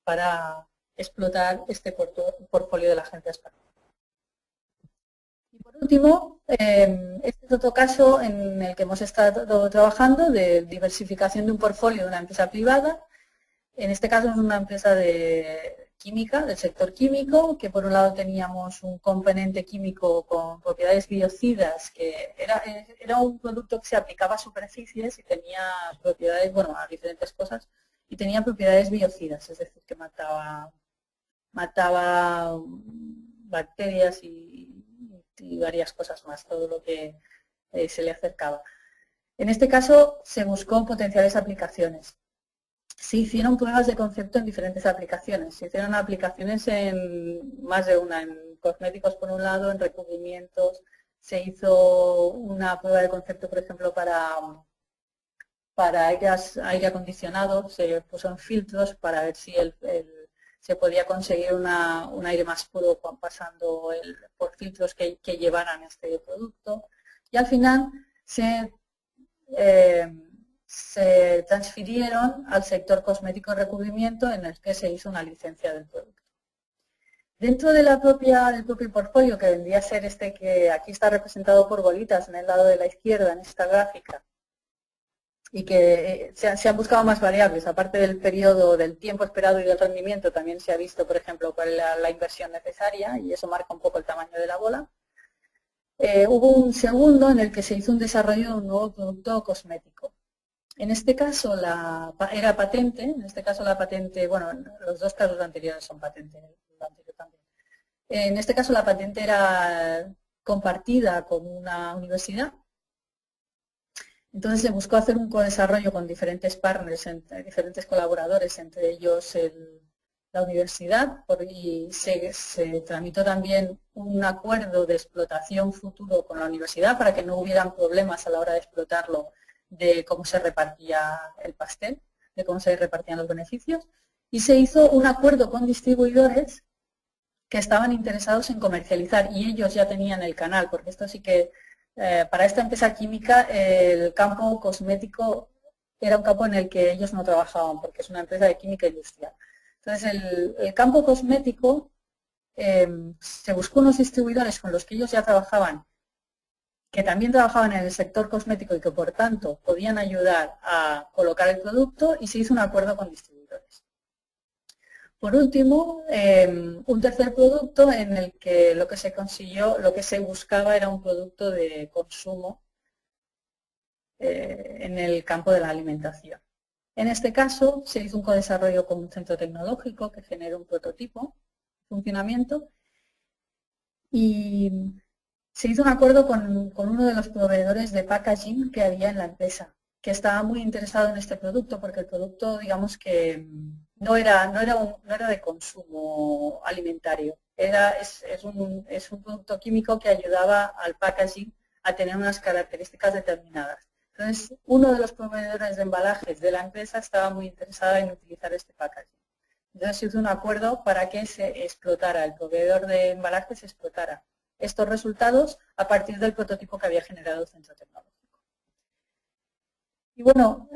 Speaker 1: para explotar este portfolio de la Agencia Espacial. Y por último, este es otro caso en el que hemos estado trabajando de diversificación de un portfolio de una empresa privada. En este caso es una empresa de química, del sector químico, que por un lado teníamos un componente químico con propiedades biocidas, que era un producto que se aplicaba a superficies y tenía propiedades, bueno, a diferentes cosas, y tenía propiedades biocidas, es decir, que mataba bacterias y varias cosas más, todo lo que se le acercaba. En este caso se buscó potenciales aplicaciones. Se hicieron pruebas de concepto en diferentes aplicaciones. Se hicieron aplicaciones en más de una, en cosméticos por un lado, en recubrimientos. Se hizo una prueba de concepto, por ejemplo, para aire acondicionado. Se pusieron filtros para ver si se podía conseguir un aire más puro pasando por filtros que llevaran este producto. Y al final se transfirieron al sector cosmético y recubrimiento, en el que se hizo una licencia del producto. Dentro de del propio portfolio, que vendría a ser este que aquí está representado por bolitas en el lado de la izquierda, en esta gráfica, y que se han buscado más variables, aparte del periodo, del tiempo esperado y del rendimiento, también se ha visto, por ejemplo, cuál es la inversión necesaria, y eso marca un poco el tamaño de la bola. Hubo un segundo en el que se hizo un desarrollo de un nuevo producto cosmético. En este caso era patente, en este caso la patente, bueno, los dos casos anteriores son patente, el anterior también. En este caso la patente era compartida con una universidad. Entonces se buscó hacer un co-desarrollo con diferentes partners, diferentes colaboradores, entre ellos la universidad, y se tramitó también un acuerdo de explotación futuro con la universidad para que no hubieran problemas a la hora de explotarlo, de cómo se repartía el pastel, de cómo se repartían los beneficios, y se hizo un acuerdo con distribuidores que estaban interesados en comercializar, y ellos ya tenían el canal, porque esto sí que, para esta empresa química, el campo cosmético era un campo en el que ellos no trabajaban, porque es una empresa de química industrial. Entonces, el campo cosmético, se buscó unos distribuidores con los que ellos ya trabajaban, que también trabajaban en el sector cosmético y que por tanto podían ayudar a colocar el producto, y se hizo un acuerdo con distribuidores. Por último, un tercer producto en el que lo que se consiguió, lo que se buscaba era un producto de consumo en el campo de la alimentación. En este caso se hizo un codesarrollo con un centro tecnológico que generó un prototipo de funcionamiento, y se hizo un acuerdo con uno de los proveedores de packaging que había en la empresa, que estaba muy interesado en este producto, porque el producto, digamos que no era de consumo alimentario, es un producto químico que ayudaba al packaging a tener unas características determinadas. Entonces, uno de los proveedores de embalajes de la empresa estaba muy interesado en utilizar este packaging. Entonces se hizo un acuerdo para que se explotara, el proveedor de embalajes explotara estos resultados a partir del prototipo que había generado el centro tecnológico. Y bueno,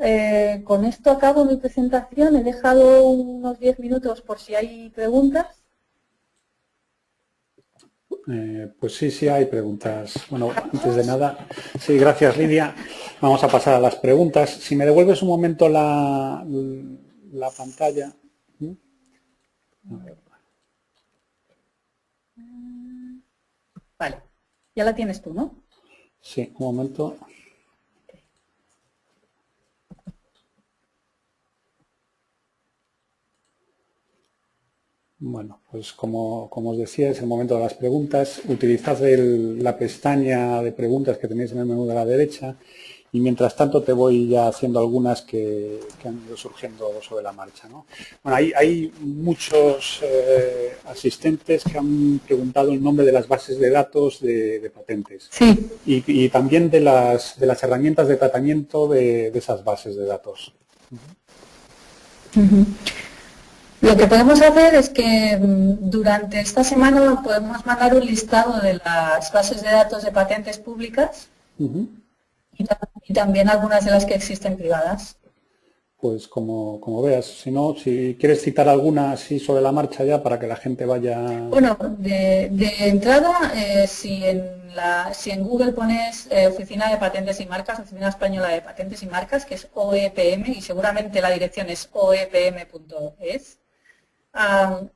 Speaker 1: con esto acabo mi presentación. He dejado unos 10 minutos por si hay preguntas.
Speaker 2: Pues sí hay preguntas. Bueno, antes de nada, sí, gracias Lidia. Vamos a pasar a las preguntas. Si me devuelves un momento la pantalla. A ver.
Speaker 1: Vale, ya la tienes tú, ¿no?
Speaker 2: Sí, un momento. Bueno, pues como os decía, es el momento de las preguntas. Utilizad la pestaña de preguntas que tenéis en el menú de la derecha y mientras tanto te voy ya haciendo algunas que han ido surgiendo sobre la marcha, ¿no? Bueno, hay muchos asistentes que han preguntado el nombre de las bases de datos de patentes
Speaker 1: Sí.
Speaker 2: y también de las herramientas de tratamiento de esas bases de datos.
Speaker 1: Ujú. Lo que podemos hacer es que durante esta semana podemos mandar un listado de las bases de datos de patentes públicas y también algunas de las que existen privadas.
Speaker 2: Pues como veas, si no, si quieres citar alguna así sobre la marcha ya para que la gente vaya...
Speaker 1: Bueno, de entrada, si en Google pones Oficina de Patentes y Marcas, Oficina Española de Patentes y Marcas, que es OEPM, y seguramente la dirección es oepm.es,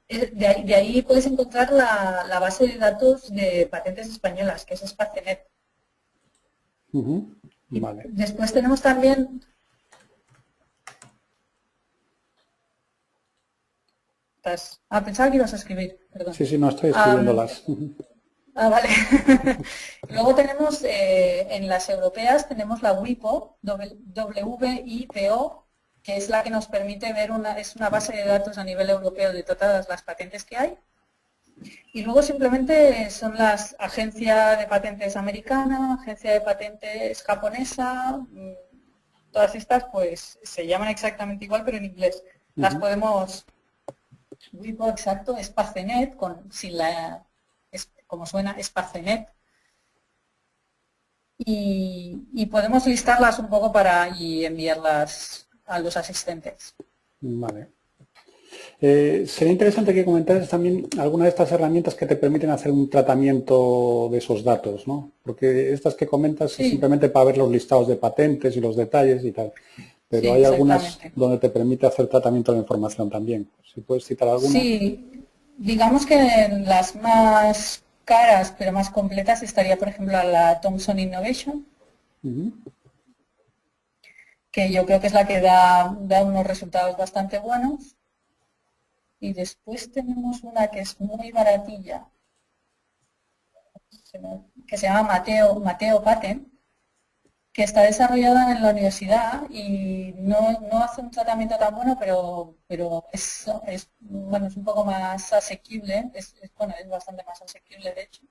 Speaker 1: de ahí puedes encontrar la base de datos de patentes españolas, que es Espacenet.
Speaker 2: Vale.
Speaker 1: Después tenemos también... pensaba que ibas a escribir, perdón.
Speaker 2: Sí, no estoy escribiéndolas.
Speaker 1: Vale. Luego tenemos, en las europeas, tenemos la WIPO, WIPO, que es la que nos permite ver es una base de datos a nivel europeo de todas las patentes que hay. Y luego simplemente son las agencia de patentes americana, agencia de patentes japonesa, todas estas pues se llaman exactamente igual pero en inglés. Las podemos, WIPO exacto, Espacenet, como suena, Espacenet. Y podemos listarlas un poco y enviarlas a los asistentes.
Speaker 2: Vale. Sería interesante que comentaras también alguna de estas herramientas que te permiten hacer un tratamiento de esos datos, ¿no? Porque estas que comentas
Speaker 1: Sí.
Speaker 2: es simplemente para ver los listados de patentes y los detalles y tal. Pero
Speaker 1: Sí,
Speaker 2: hay algunas donde te permite hacer tratamiento de la información también. Si puedes citar alguna.
Speaker 1: Sí, digamos que en las más caras pero más completas estaría, por ejemplo, la Thomson Innovation, que yo creo que es la que da unos resultados bastante buenos. Y después tenemos una que es muy baratilla, que se llama Mateo Patent, que está desarrollada en la universidad y no hace un tratamiento tan bueno, pero es un poco más asequible, es bastante más asequible de hecho.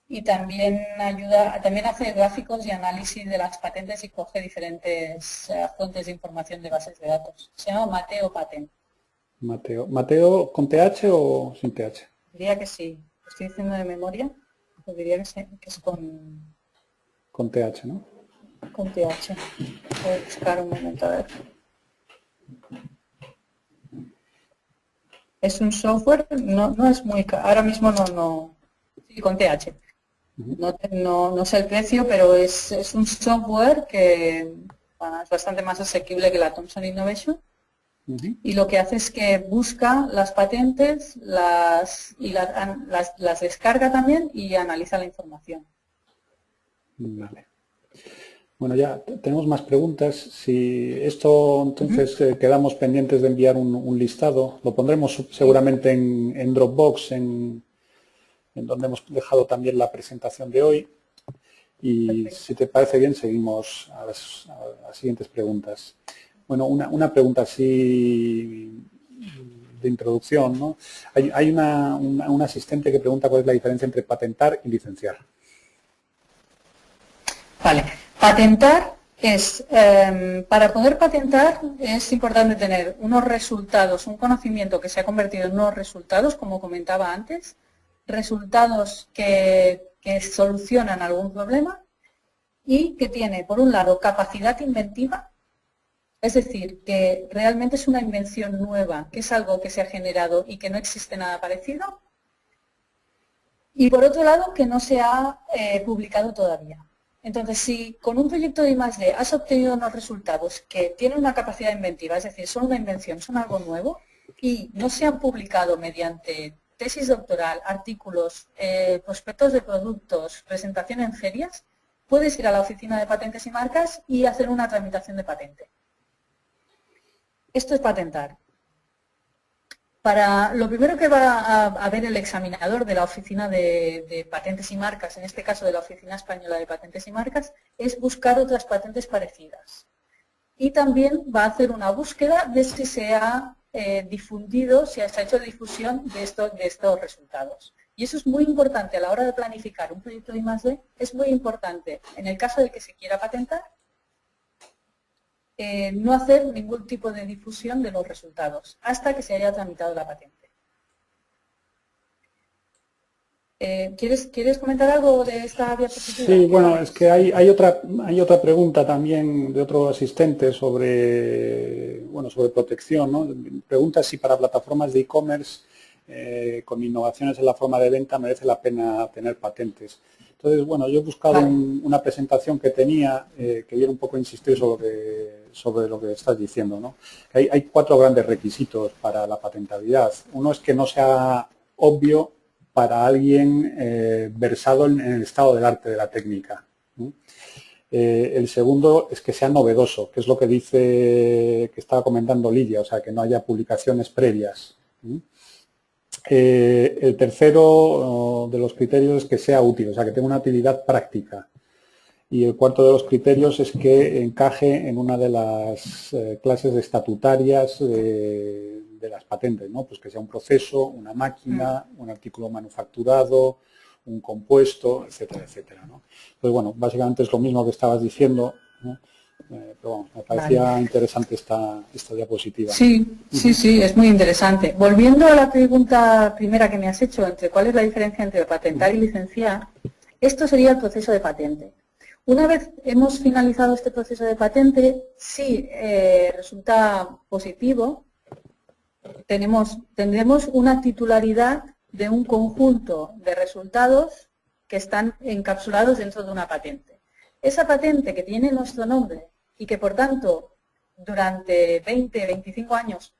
Speaker 1: Y también también hace gráficos y análisis de las patentes y coge diferentes fuentes de información de bases de datos. Se llama Mateo Patent.
Speaker 2: ¿Mateo con TH o sin TH?
Speaker 1: Diría que sí, lo estoy diciendo de memoria, pues diría que es
Speaker 2: con TH, ¿no?
Speaker 1: Con TH. Voy a buscar un momento a ver. Es un software, no es muy caro, ahora mismo no. Sí, con TH. No sé el precio, pero es un software que es bastante más asequible que la Thomson Innovation. Y lo que hace es que busca las patentes, las descarga también y analiza la información.
Speaker 2: Vale. Bueno, ya tenemos más preguntas. Si esto, entonces, quedamos pendientes de enviar un listado. Lo pondremos seguramente en Dropbox, en donde hemos dejado también la presentación de hoy. Y perfecto. Si te parece bien, seguimos a las siguientes preguntas. Bueno, una pregunta así de introducción, ¿no? Hay un asistente que pregunta cuál es la diferencia entre patentar y licenciar.
Speaker 1: Vale, patentar es, para poder patentar es importante tener unos resultados, un conocimiento que se ha convertido en unos resultados, como comentaba antes, resultados que solucionan algún problema y que tiene, por un lado, capacidad inventiva, es decir, que realmente es una invención nueva, que es algo que se ha generado y que no existe nada parecido, y por otro lado, que no se ha publicado todavía. Entonces, si con un proyecto de I+D has obtenido unos resultados que tienen una capacidad inventiva, es decir, son una invención, son algo nuevo, y no se han publicado mediante tesis doctoral, artículos, prospectos de productos, presentación en ferias, puedes ir a la Oficina de Patentes y Marcas y hacer una tramitación de patente. Esto es patentar. Lo primero que va a ver el examinador de la Oficina de Patentes y Marcas, en este caso de la Oficina Española de Patentes y Marcas, es buscar otras patentes parecidas. Y también va a hacer una búsqueda de si se ha difundido, si se ha hecho difusión de estos resultados. Y eso es muy importante a la hora de planificar un proyecto de I+D, es muy importante en el caso de que se quiera patentar, no hacer ningún tipo de difusión de los resultados hasta que se haya tramitado la patente. ¿Quieres comentar algo de esta diapositiva?
Speaker 2: Sí, bueno, es que hay otra pregunta también de otro asistente sobre protección, ¿no? Pregunta si para plataformas de e-commerce con innovaciones en la forma de venta merece la pena tener patentes. Entonces, bueno, yo he buscado una presentación que tenía que viene un poco a insistir sobre lo que estás diciendo, ¿no? Hay 4 grandes requisitos para la patentabilidad. Uno es que no sea obvio para alguien versado en el estado del arte de la técnica. El segundo es que sea novedoso, que es lo que dice, que estaba comentando Lidia, o sea, que no haya publicaciones previas. El tercero de los criterios es que sea útil, o sea, que tenga una utilidad práctica. Y el cuarto de los criterios es que encaje en una de las clases estatutarias de las patentes, ¿no? Pues que sea un proceso, una máquina, un artículo manufacturado, un compuesto, etcétera, etcétera, ¿no? Pues bueno, básicamente es lo mismo que estabas diciendo, ¿no? Pero bueno, me parecía interesante esta diapositiva.
Speaker 1: Sí, es muy interesante. Volviendo a la pregunta primera que me has hecho, entre cuál es la diferencia entre patentar y licenciar, esto sería el proceso de patente. Una vez hemos finalizado este proceso de patente, si resulta positivo, tendremos una titularidad de un conjunto de resultados que están encapsulados dentro de una patente. Esa patente que tiene nuestro nombre y que por tanto durante 20, 25 años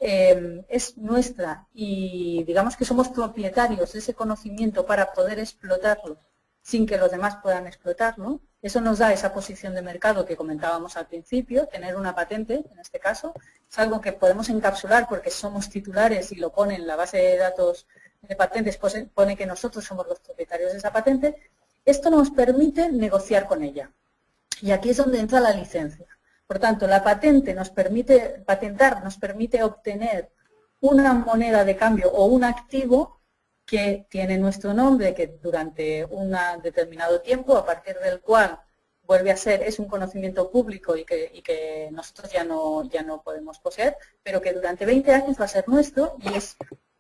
Speaker 1: es nuestra y digamos que somos propietarios de ese conocimiento para poder explotarlo sin que los demás puedan explotarlo, eso nos da esa posición de mercado que comentábamos al principio, tener una patente, en este caso, es algo que podemos encapsular porque somos titulares y lo pone en la base de datos de patentes, pues pone que nosotros somos los propietarios de esa patente. Esto nos permite negociar con ella. Y aquí es donde entra la licencia. Por tanto, la patente nos permite, patentar nos permite obtener una moneda de cambio o un activo que tiene nuestro nombre, que durante un determinado tiempo, a partir del cual vuelve a ser, es un conocimiento público y que nosotros ya no podemos poseer, pero que durante 20 años va a ser nuestro y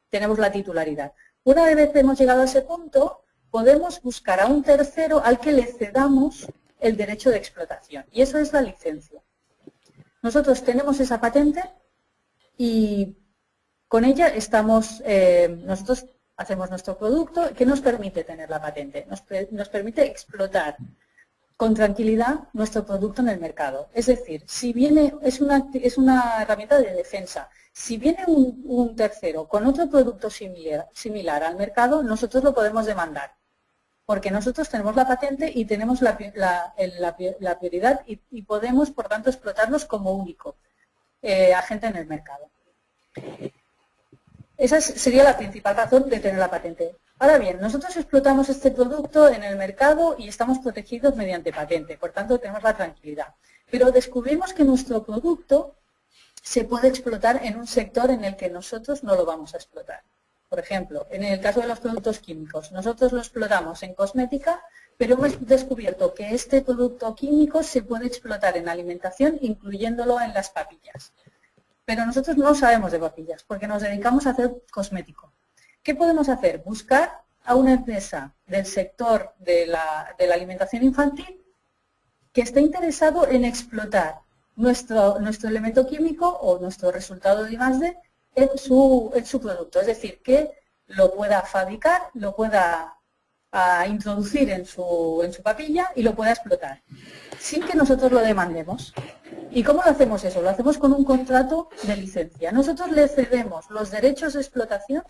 Speaker 1: tenemos la titularidad. Una vez hemos llegado a ese punto, podemos buscar a un tercero al que le cedamos el derecho de explotación. Y eso es la licencia. Nosotros tenemos esa patente y con ella nosotros hacemos nuestro producto. ¿Qué nos permite tener la patente? Nos permite explotar con tranquilidad nuestro producto en el mercado. Es decir, si viene, es una herramienta de defensa. Si viene un tercero con otro producto similar al mercado, nosotros lo podemos demandar. Porque nosotros tenemos la patente y tenemos la prioridad y podemos, por tanto, explotarlos como único agente en el mercado. Esa sería la principal razón de tener la patente. Ahora bien, nosotros explotamos este producto en el mercado y estamos protegidos mediante patente, por tanto tenemos la tranquilidad. Pero descubrimos que nuestro producto se puede explotar en un sector en el que nosotros no lo vamos a explotar. Por ejemplo, en el caso de los productos químicos, nosotros lo explotamos en cosmética, pero hemos descubierto que este producto químico se puede explotar en alimentación, incluyéndolo en las papillas. Pero nosotros no sabemos de papillas, porque nos dedicamos a hacer cosmético. ¿Qué podemos hacer? Buscar a una empresa del sector de la alimentación infantil que esté interesado en explotar nuestro elemento químico o nuestro resultado de I+D en su producto. Es decir, que lo pueda fabricar, lo pueda introducir en su papilla y lo pueda explotar, sin que nosotros lo demandemos. ¿Y cómo lo hacemos eso? Lo hacemos con un contrato de licencia. Nosotros le cedemos los derechos de explotación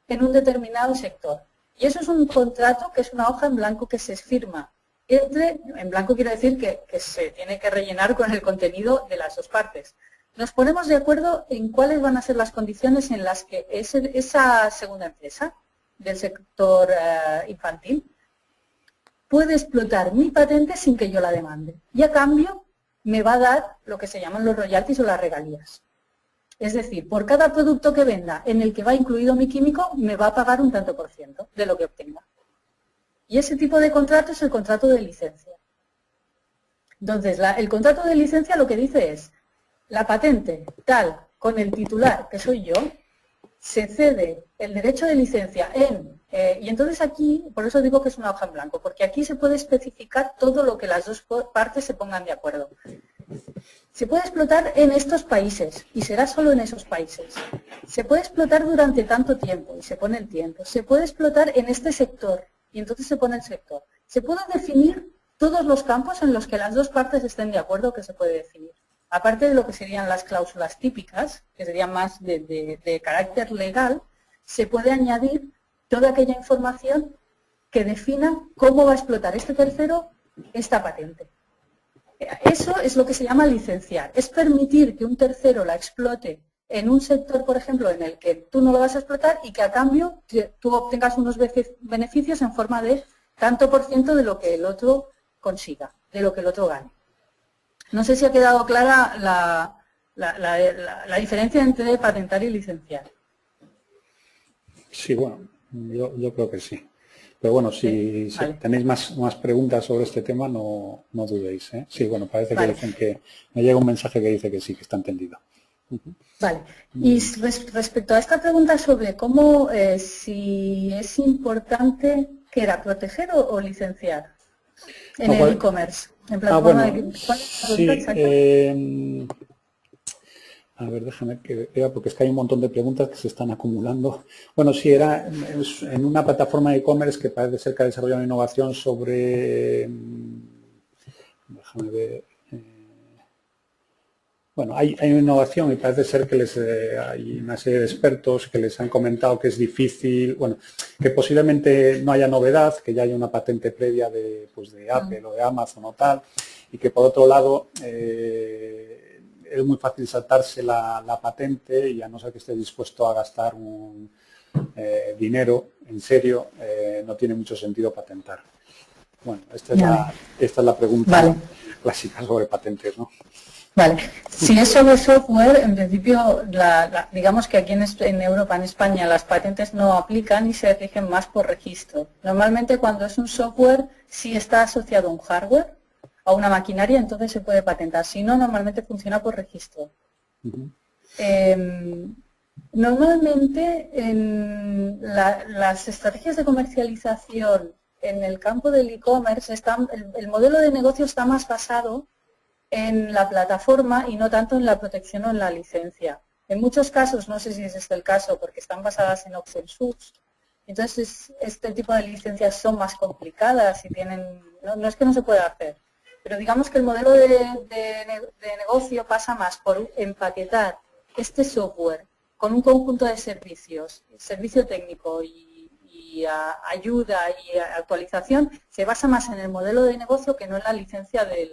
Speaker 1: en un determinado sector. Y eso es un contrato que es una hoja en blanco que se firma. En blanco quiere decir que se tiene que rellenar con el contenido de las dos partes. nos ponemos de acuerdo en cuáles van a ser las condiciones en las que esa segunda empresa del sector infantil puede explotar mi patente sin que yo la demande. Y a cambio me va a dar lo que se llaman los royalties o las regalías. Es decir, por cada producto que venda en el que va incluido mi químico, me va a pagar un tanto por ciento de lo que obtenga. Y ese tipo de contrato es el contrato de licencia. Entonces, el contrato de licencia lo que dice es, la patente tal, con el titular, que soy yo, se cede el derecho de licencia y entonces aquí, por eso digo que es una hoja en blanco, porque aquí se puede especificar todo lo que las dos partes se pongan de acuerdo. Se puede explotar en estos países y será solo en esos países. Se puede explotar durante tanto tiempo y se pone el tiempo. Se puede explotar en este sector y entonces se pone el sector. Se puede definir todos los campos en los que las dos partes estén de acuerdo que se puede definir. Aparte de lo que serían las cláusulas típicas, que serían más de carácter legal, se puede añadir toda aquella información que defina cómo va a explotar este tercero esta patente. Eso es lo que se llama licenciar, es permitir que un tercero la explote en un sector, por ejemplo, en el que tú no lo vas a explotar y que a cambio tú obtengas unos beneficios en forma de tanto por ciento de lo que el otro consiga, de lo que el otro gane. No sé si ha quedado clara la diferencia entre patentar y licenciar.
Speaker 2: Sí, bueno, yo creo que sí. Pero bueno, si
Speaker 1: vale.
Speaker 2: tenéis más preguntas sobre este tema, no dudéis. Sí, bueno, parece que dicen que me llega un mensaje que dice que sí, que está entendido.
Speaker 1: Vale. Y respecto a esta pregunta sobre cómo, si es importante, ¿qué era? ¿Proteger o licenciar? En el e-commerce. En plataforma
Speaker 2: bueno, sí. A ver, déjame que vea, porque es que hay un montón de preguntas que se están acumulando. Bueno, sí, era en una plataforma de e-commerce que parece ser que ha desarrollado una innovación sobre... Déjame ver... Bueno, hay una innovación y parece ser que hay una serie de expertos que les han comentado que es difícil, bueno, que posiblemente no haya novedad, que ya haya una patente previa de Apple o de Amazon o tal, y que por otro lado es muy fácil saltarse la patente y a no ser que esté dispuesto a gastar un dinero en serio, no tiene mucho sentido patentar. Bueno, esta es la pregunta clásica sobre patentes, ¿no?
Speaker 1: Vale, si es sobre software, en principio, digamos que aquí en Europa, en España, las patentes no aplican y se rigen más por registro. Normalmente cuando es un software, sí está asociado a un hardware, a una maquinaria, entonces se puede patentar. Si no, normalmente funciona por registro. Normalmente las estrategias de comercialización en el campo del e-commerce, el modelo de negocio está más basado en la plataforma y no tanto en la protección o en la licencia. En muchos casos, no sé si es este el caso, porque están basadas en open source, entonces este tipo de licencias son más complicadas y no es que no se pueda hacer, pero digamos que el modelo de negocio pasa más por empaquetar este software con un conjunto de servicios, servicio técnico y ayuda y actualización, se basa más en el modelo de negocio que no en la licencia del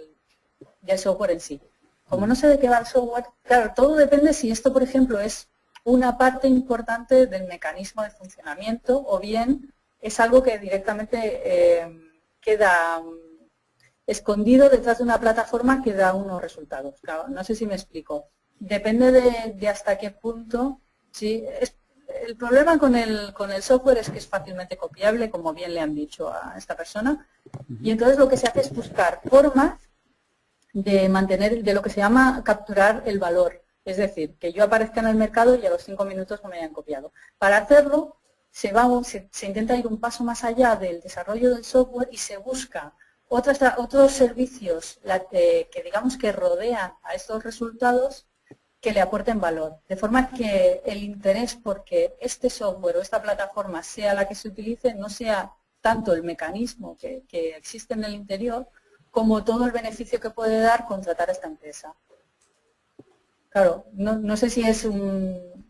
Speaker 1: software en sí. Como no sé de qué va el software, claro, todo depende si esto, por ejemplo, es una parte importante del mecanismo de funcionamiento o bien es algo que directamente queda escondido detrás de una plataforma que da unos resultados. Claro, no sé si me explico. Depende de hasta qué punto. ¿Sí? El problema con el software es que es fácilmente copiable, como bien le han dicho a esta persona, y entonces lo que se hace es buscar formas de mantener, de lo que se llama capturar el valor. Es decir, que yo aparezca en el mercado y a los 5 minutos no me hayan copiado. Para hacerlo, se intenta ir un paso más allá del desarrollo del software y se busca otros servicios que digamos que rodean a estos resultados que le aporten valor. De forma que el interés porque este software o esta plataforma sea la que se utilice no sea tanto el mecanismo que existe en el interior, como todo el beneficio que puede dar contratar a esta empresa. Claro, no sé si es un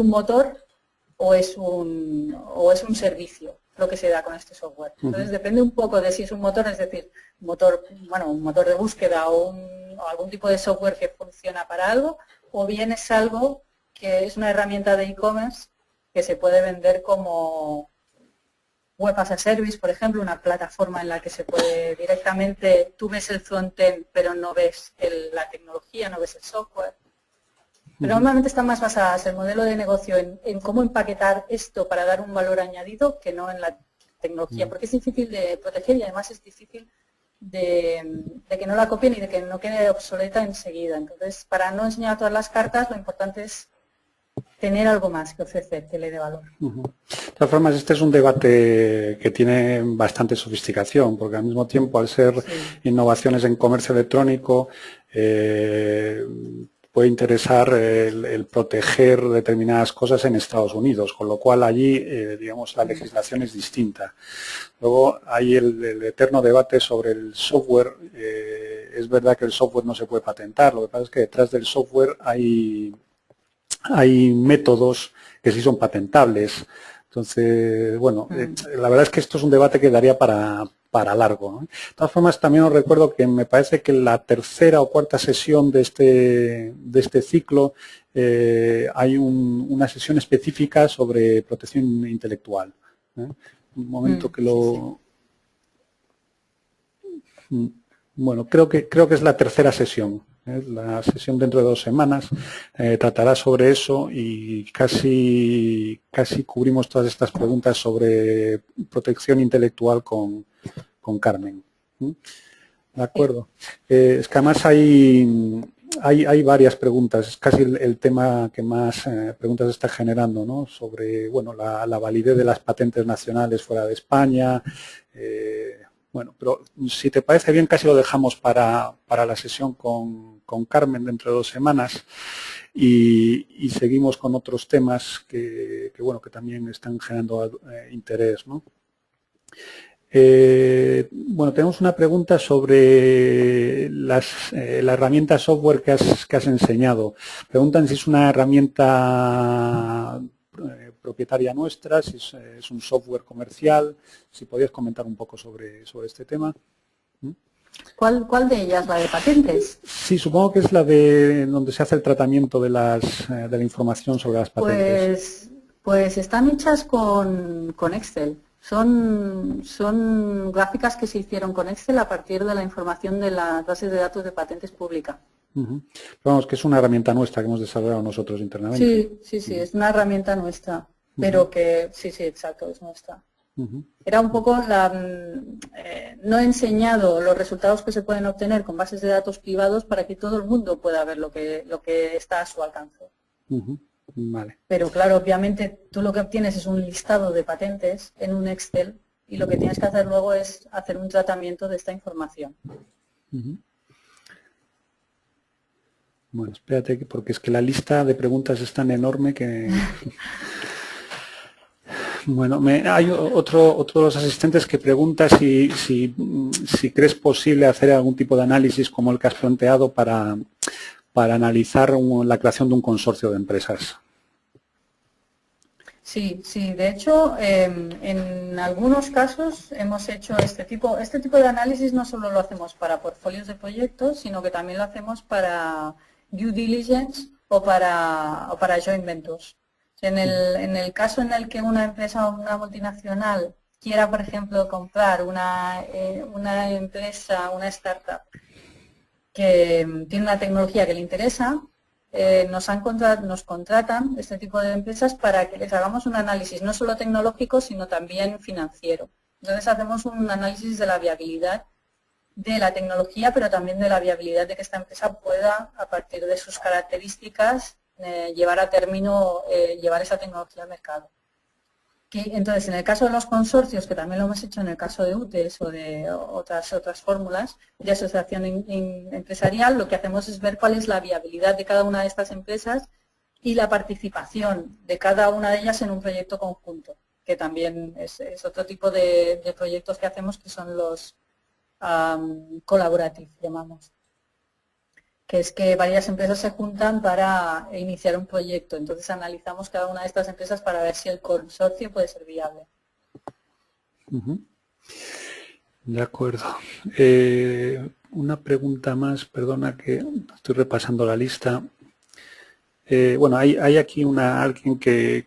Speaker 1: motor o es un servicio. lo que se da con este software. Entonces depende un poco de si es un motor, es decir, un motor de búsqueda o algún tipo de software que funciona para algo, o bien es algo que es una herramienta de e-commerce que se puede vender como Web as a Service, por ejemplo, una plataforma en la que se puede directamente, tú ves el frontend, pero no ves la tecnología, no ves el software. Pero normalmente están más basadas el modelo de negocio en cómo empaquetar esto para dar un valor añadido que no en la tecnología, porque es difícil de proteger y además es difícil de que no la copien y de que no quede obsoleta enseguida. Entonces, para no enseñar todas las cartas, lo importante es tener algo más que ofrecer, que le dé valor.
Speaker 2: De todas formas, este es un debate que tiene bastante sofisticación, porque al mismo tiempo, al ser innovaciones en comercio electrónico, puede interesar el proteger determinadas cosas en Estados Unidos, con lo cual allí, digamos, la legislación es distinta. Luego hay el eterno debate sobre el software. Es verdad que el software no se puede patentar, lo que pasa es que detrás del software hay métodos que sí son patentables. Entonces, bueno, la verdad es que esto es un debate que daría para largo, ¿no? De todas formas, también os recuerdo que me parece que en la tercera o cuarta sesión de este ciclo hay una sesión específica sobre protección intelectual. Un momento que lo... Bueno, creo que es la tercera sesión. La sesión dentro de 2 semanas tratará sobre eso y casi cubrimos todas estas preguntas sobre protección intelectual con Carmen. ¿De acuerdo? Es que además hay varias preguntas, es casi el tema que más preguntas está generando, ¿no? Sobre, bueno, la validez de las patentes nacionales fuera de España. Bueno, pero si te parece bien, casi lo dejamos para la sesión con Carmen dentro de 2 semanas y seguimos con otros temas que bueno, que también están generando interés, ¿no? Bueno, tenemos una pregunta sobre la herramienta software que has enseñado. Preguntan si es una herramienta propietaria nuestra, si es un software comercial, si podías comentar un poco sobre este tema.
Speaker 1: ¿Cuál de ellas? ¿La de patentes?
Speaker 2: Sí, supongo que es la de donde se hace el tratamiento de la información sobre las patentes.
Speaker 1: Pues están hechas con Excel. Son gráficas que se hicieron con Excel a partir de la información de las bases de datos de patentes pública.
Speaker 2: Vamos, que es una herramienta nuestra que hemos desarrollado nosotros internamente.
Speaker 1: Sí, es una herramienta nuestra, pero que sí, exacto, es nuestra. Era un poco no he enseñado los resultados que se pueden obtener con bases de datos privados para que todo el mundo pueda ver lo que está a su alcance.
Speaker 2: Vale.
Speaker 1: Pero claro, obviamente tú lo que obtienes es un listado de patentes en un Excel y lo que tienes que hacer luego es hacer un tratamiento de esta información.
Speaker 2: Bueno, espérate, porque es que la lista de preguntas es tan enorme que... Bueno, hay otro de los asistentes que pregunta si crees posible hacer algún tipo de análisis como el que has planteado para analizar la creación de un consorcio de empresas.
Speaker 1: Sí, de hecho, en algunos casos hemos hecho este tipo de análisis. No solo lo hacemos para portfolios de proyectos, sino que también lo hacemos para due diligence o para joint ventures. En el caso en el que una empresa o una multinacional quiera, por ejemplo, comprar una empresa, una startup que tiene una tecnología que le interesa, nos contratan este tipo de empresas para que les hagamos un análisis no solo tecnológico, sino también financiero. Entonces hacemos un análisis de la viabilidad de la tecnología, pero también de la viabilidad de que esta empresa pueda, a partir de sus características, llevar a término, llevar esa tecnología al mercado. Entonces, en el caso de los consorcios, que también lo hemos hecho en el caso de UTES o de otras fórmulas de asociación empresarial, lo que hacemos es ver cuál es la viabilidad de cada una de estas empresas y la participación de cada una de ellas en un proyecto conjunto, que también es otro tipo de proyectos que hacemos, que son los colaborativos, llamamos. Que es que varias empresas se juntan para iniciar un proyecto. Entonces analizamos cada una de estas empresas para ver si el consorcio puede ser viable.
Speaker 2: Ujú. De acuerdo. Una pregunta más, perdona que estoy repasando la lista. Bueno, hay aquí alguien que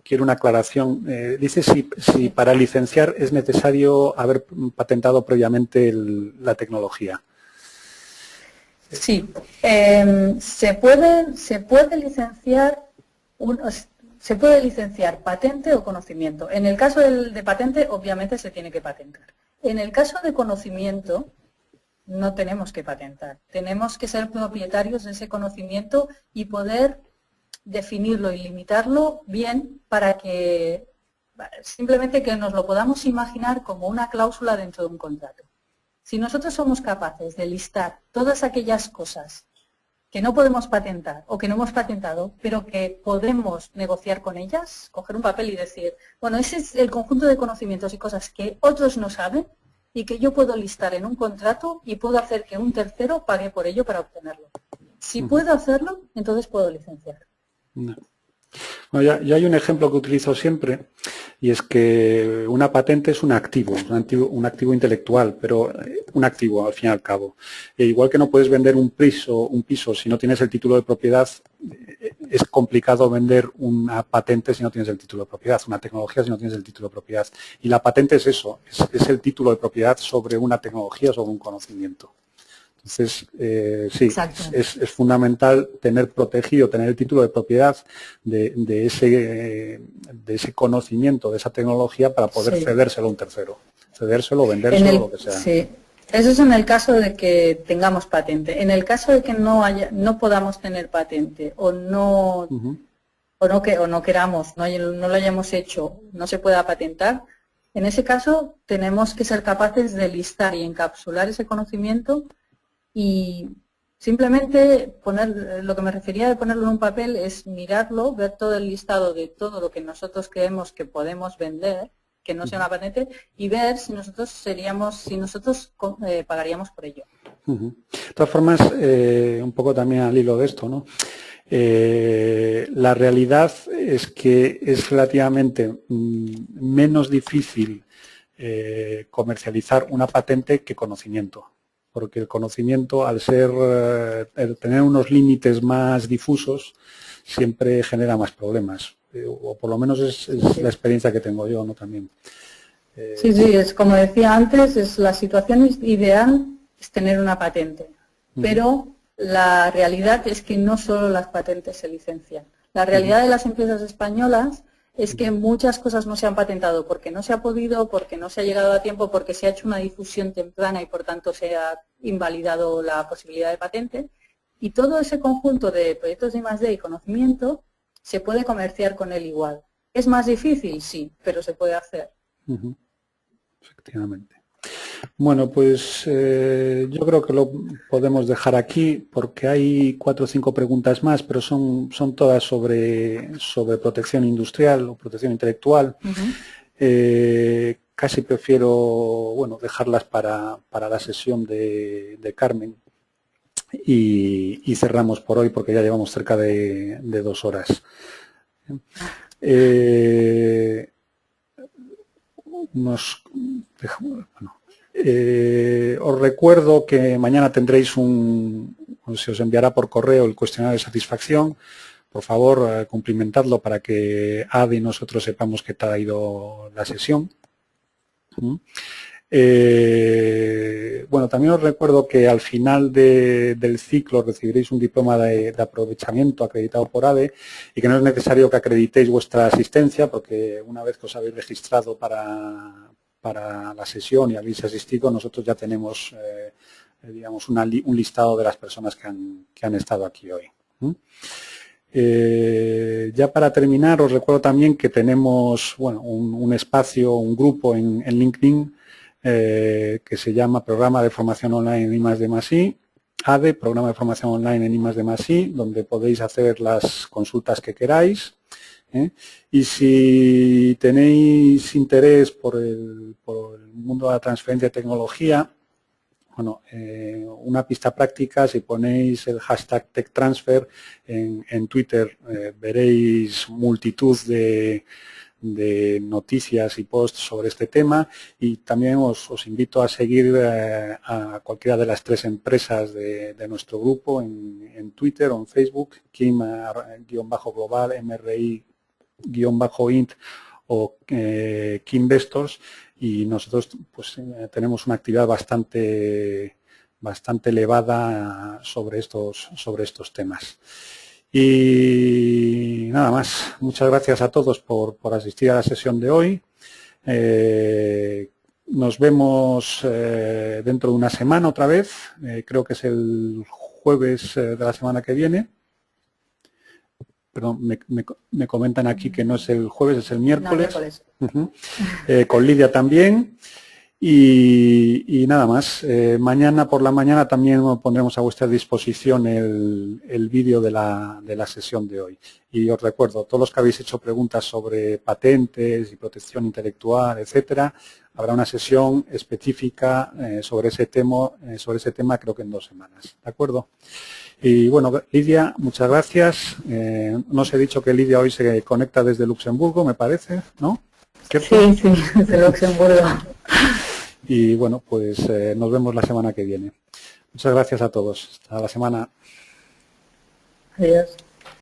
Speaker 2: quiere una aclaración. Dice si para licenciar es necesario haber patentado previamente la tecnología.
Speaker 1: Sí, se puede licenciar patente o conocimiento. En el caso de patente, obviamente se tiene que patentar. En el caso de conocimiento, no tenemos que patentar. Tenemos que ser propietarios de ese conocimiento y poder definirlo y limitarlo bien para que simplemente que nos lo podamos imaginar como una cláusula dentro de un contrato. Si nosotros somos capaces de listar todas aquellas cosas que no podemos patentar o que no hemos patentado, pero que podemos negociar con ellas, coger un papel y decir, bueno, ese es el conjunto de conocimientos y cosas que otros no saben y que yo puedo listar en un contrato y puedo hacer que un tercero pague por ello para obtenerlo. Si puedo hacerlo, entonces puedo licenciar.
Speaker 2: No. Bueno, ya hay un ejemplo que utilizo siempre y es que una patente es un activo intelectual, pero un activo al fin y al cabo. E igual que no puedes vender un piso si no tienes el título de propiedad, es complicado vender una patente si no tienes el título de propiedad, una tecnología si no tienes el título de propiedad. Y la patente es eso, es el título de propiedad sobre una tecnología, sobre un conocimiento. Entonces, sí, es fundamental tener protegido, tener el título de propiedad de ese conocimiento, de esa tecnología para poder cedérselo a un tercero. Cedérselo, vendérselo, lo que sea.
Speaker 1: Sí, eso es en el caso de que tengamos patente. En el caso de que no podamos tener patente o no queramos, no lo hayamos hecho, no se pueda patentar, en ese caso tenemos que ser capaces de listar y encapsular ese conocimiento. Y simplemente lo que me refería de ponerlo en un papel es mirarlo, ver todo el listado de todo lo que nosotros creemos que podemos vender, que no sea una patente, y ver si nosotros pagaríamos por ello.
Speaker 2: De todas formas, un poco también al hilo de esto, ¿no? La realidad es que es relativamente menos difícil comercializar una patente que conocimiento. Porque el conocimiento, al tener unos límites más difusos, siempre genera más problemas. O por lo menos es la experiencia que tengo yo, ¿no? También.
Speaker 1: Sí, es como decía antes, la situación ideal es tener una patente. Pero la realidad es que no solo las patentes se licencian. La realidad de las empresas españolas es que muchas cosas no se han patentado porque no se ha podido, porque no se ha llegado a tiempo, porque se ha hecho una difusión temprana y por tanto se ha invalidado la posibilidad de patente. Y todo ese conjunto de proyectos de I+D y conocimiento se puede comerciar con él igual. ¿Es más difícil? Sí, pero se puede hacer.
Speaker 2: Efectivamente. Bueno, pues yo creo que lo podemos dejar aquí porque hay 4 o 5 preguntas más, pero son todas sobre protección industrial o protección intelectual. Casi prefiero, dejarlas para la sesión de Carmen y cerramos por hoy porque ya llevamos cerca de 2 horas. Os recuerdo que mañana tendréis se os enviará por correo el cuestionario de satisfacción. Por favor, cumplimentadlo para que ADE y nosotros sepamos que te ha ido la sesión. También os recuerdo que al final del ciclo recibiréis un diploma de aprovechamiento acreditado por ADE y que no es necesario que acreditéis vuestra asistencia porque una vez que os habéis registrado para la sesión y habéis asistido, nosotros ya tenemos, digamos, un listado de las personas que han estado aquí hoy. Ya para terminar, os recuerdo también que tenemos un espacio, un grupo en LinkedIn que se llama Programa de Formación Online en I+D+I, ADE, Programa de Formación Online en I+D+I, donde podéis hacer las consultas que queráis. Y si tenéis interés por el mundo de la transferencia de tecnología, una pista práctica, si ponéis el hashtag TechTransfer en Twitter, veréis multitud de de noticias y posts sobre este tema, y también os invito a seguir a cualquiera de las 3 empresas de nuestro grupo en Twitter o en Facebook, Kim-Global, MRI-Int o Kinvestors, y nosotros pues tenemos una actividad bastante elevada sobre estos temas. Y nada más, muchas gracias a todos por asistir a la sesión de hoy. Nos vemos dentro de una semana otra vez, creo que es el jueves de la semana que viene. Perdón, me comentan aquí que no es el jueves, es el miércoles. No, miércoles. Con Lidia también. Y nada más, mañana por la mañana también pondremos a vuestra disposición el vídeo de la sesión de hoy. Y os recuerdo, todos los que habéis hecho preguntas sobre patentes y protección intelectual, etcétera, habrá una sesión específica sobre ese tema, creo que en 2 semanas. ¿De acuerdo? Y bueno, Lidia, muchas gracias. No os he dicho que Lidia hoy se conecta desde Luxemburgo, me parece, ¿no? ¿Cierto?
Speaker 1: Sí, desde Luxemburgo.
Speaker 2: Y bueno, pues nos vemos la semana que viene. Muchas gracias a todos. Hasta la semana.
Speaker 1: Adiós.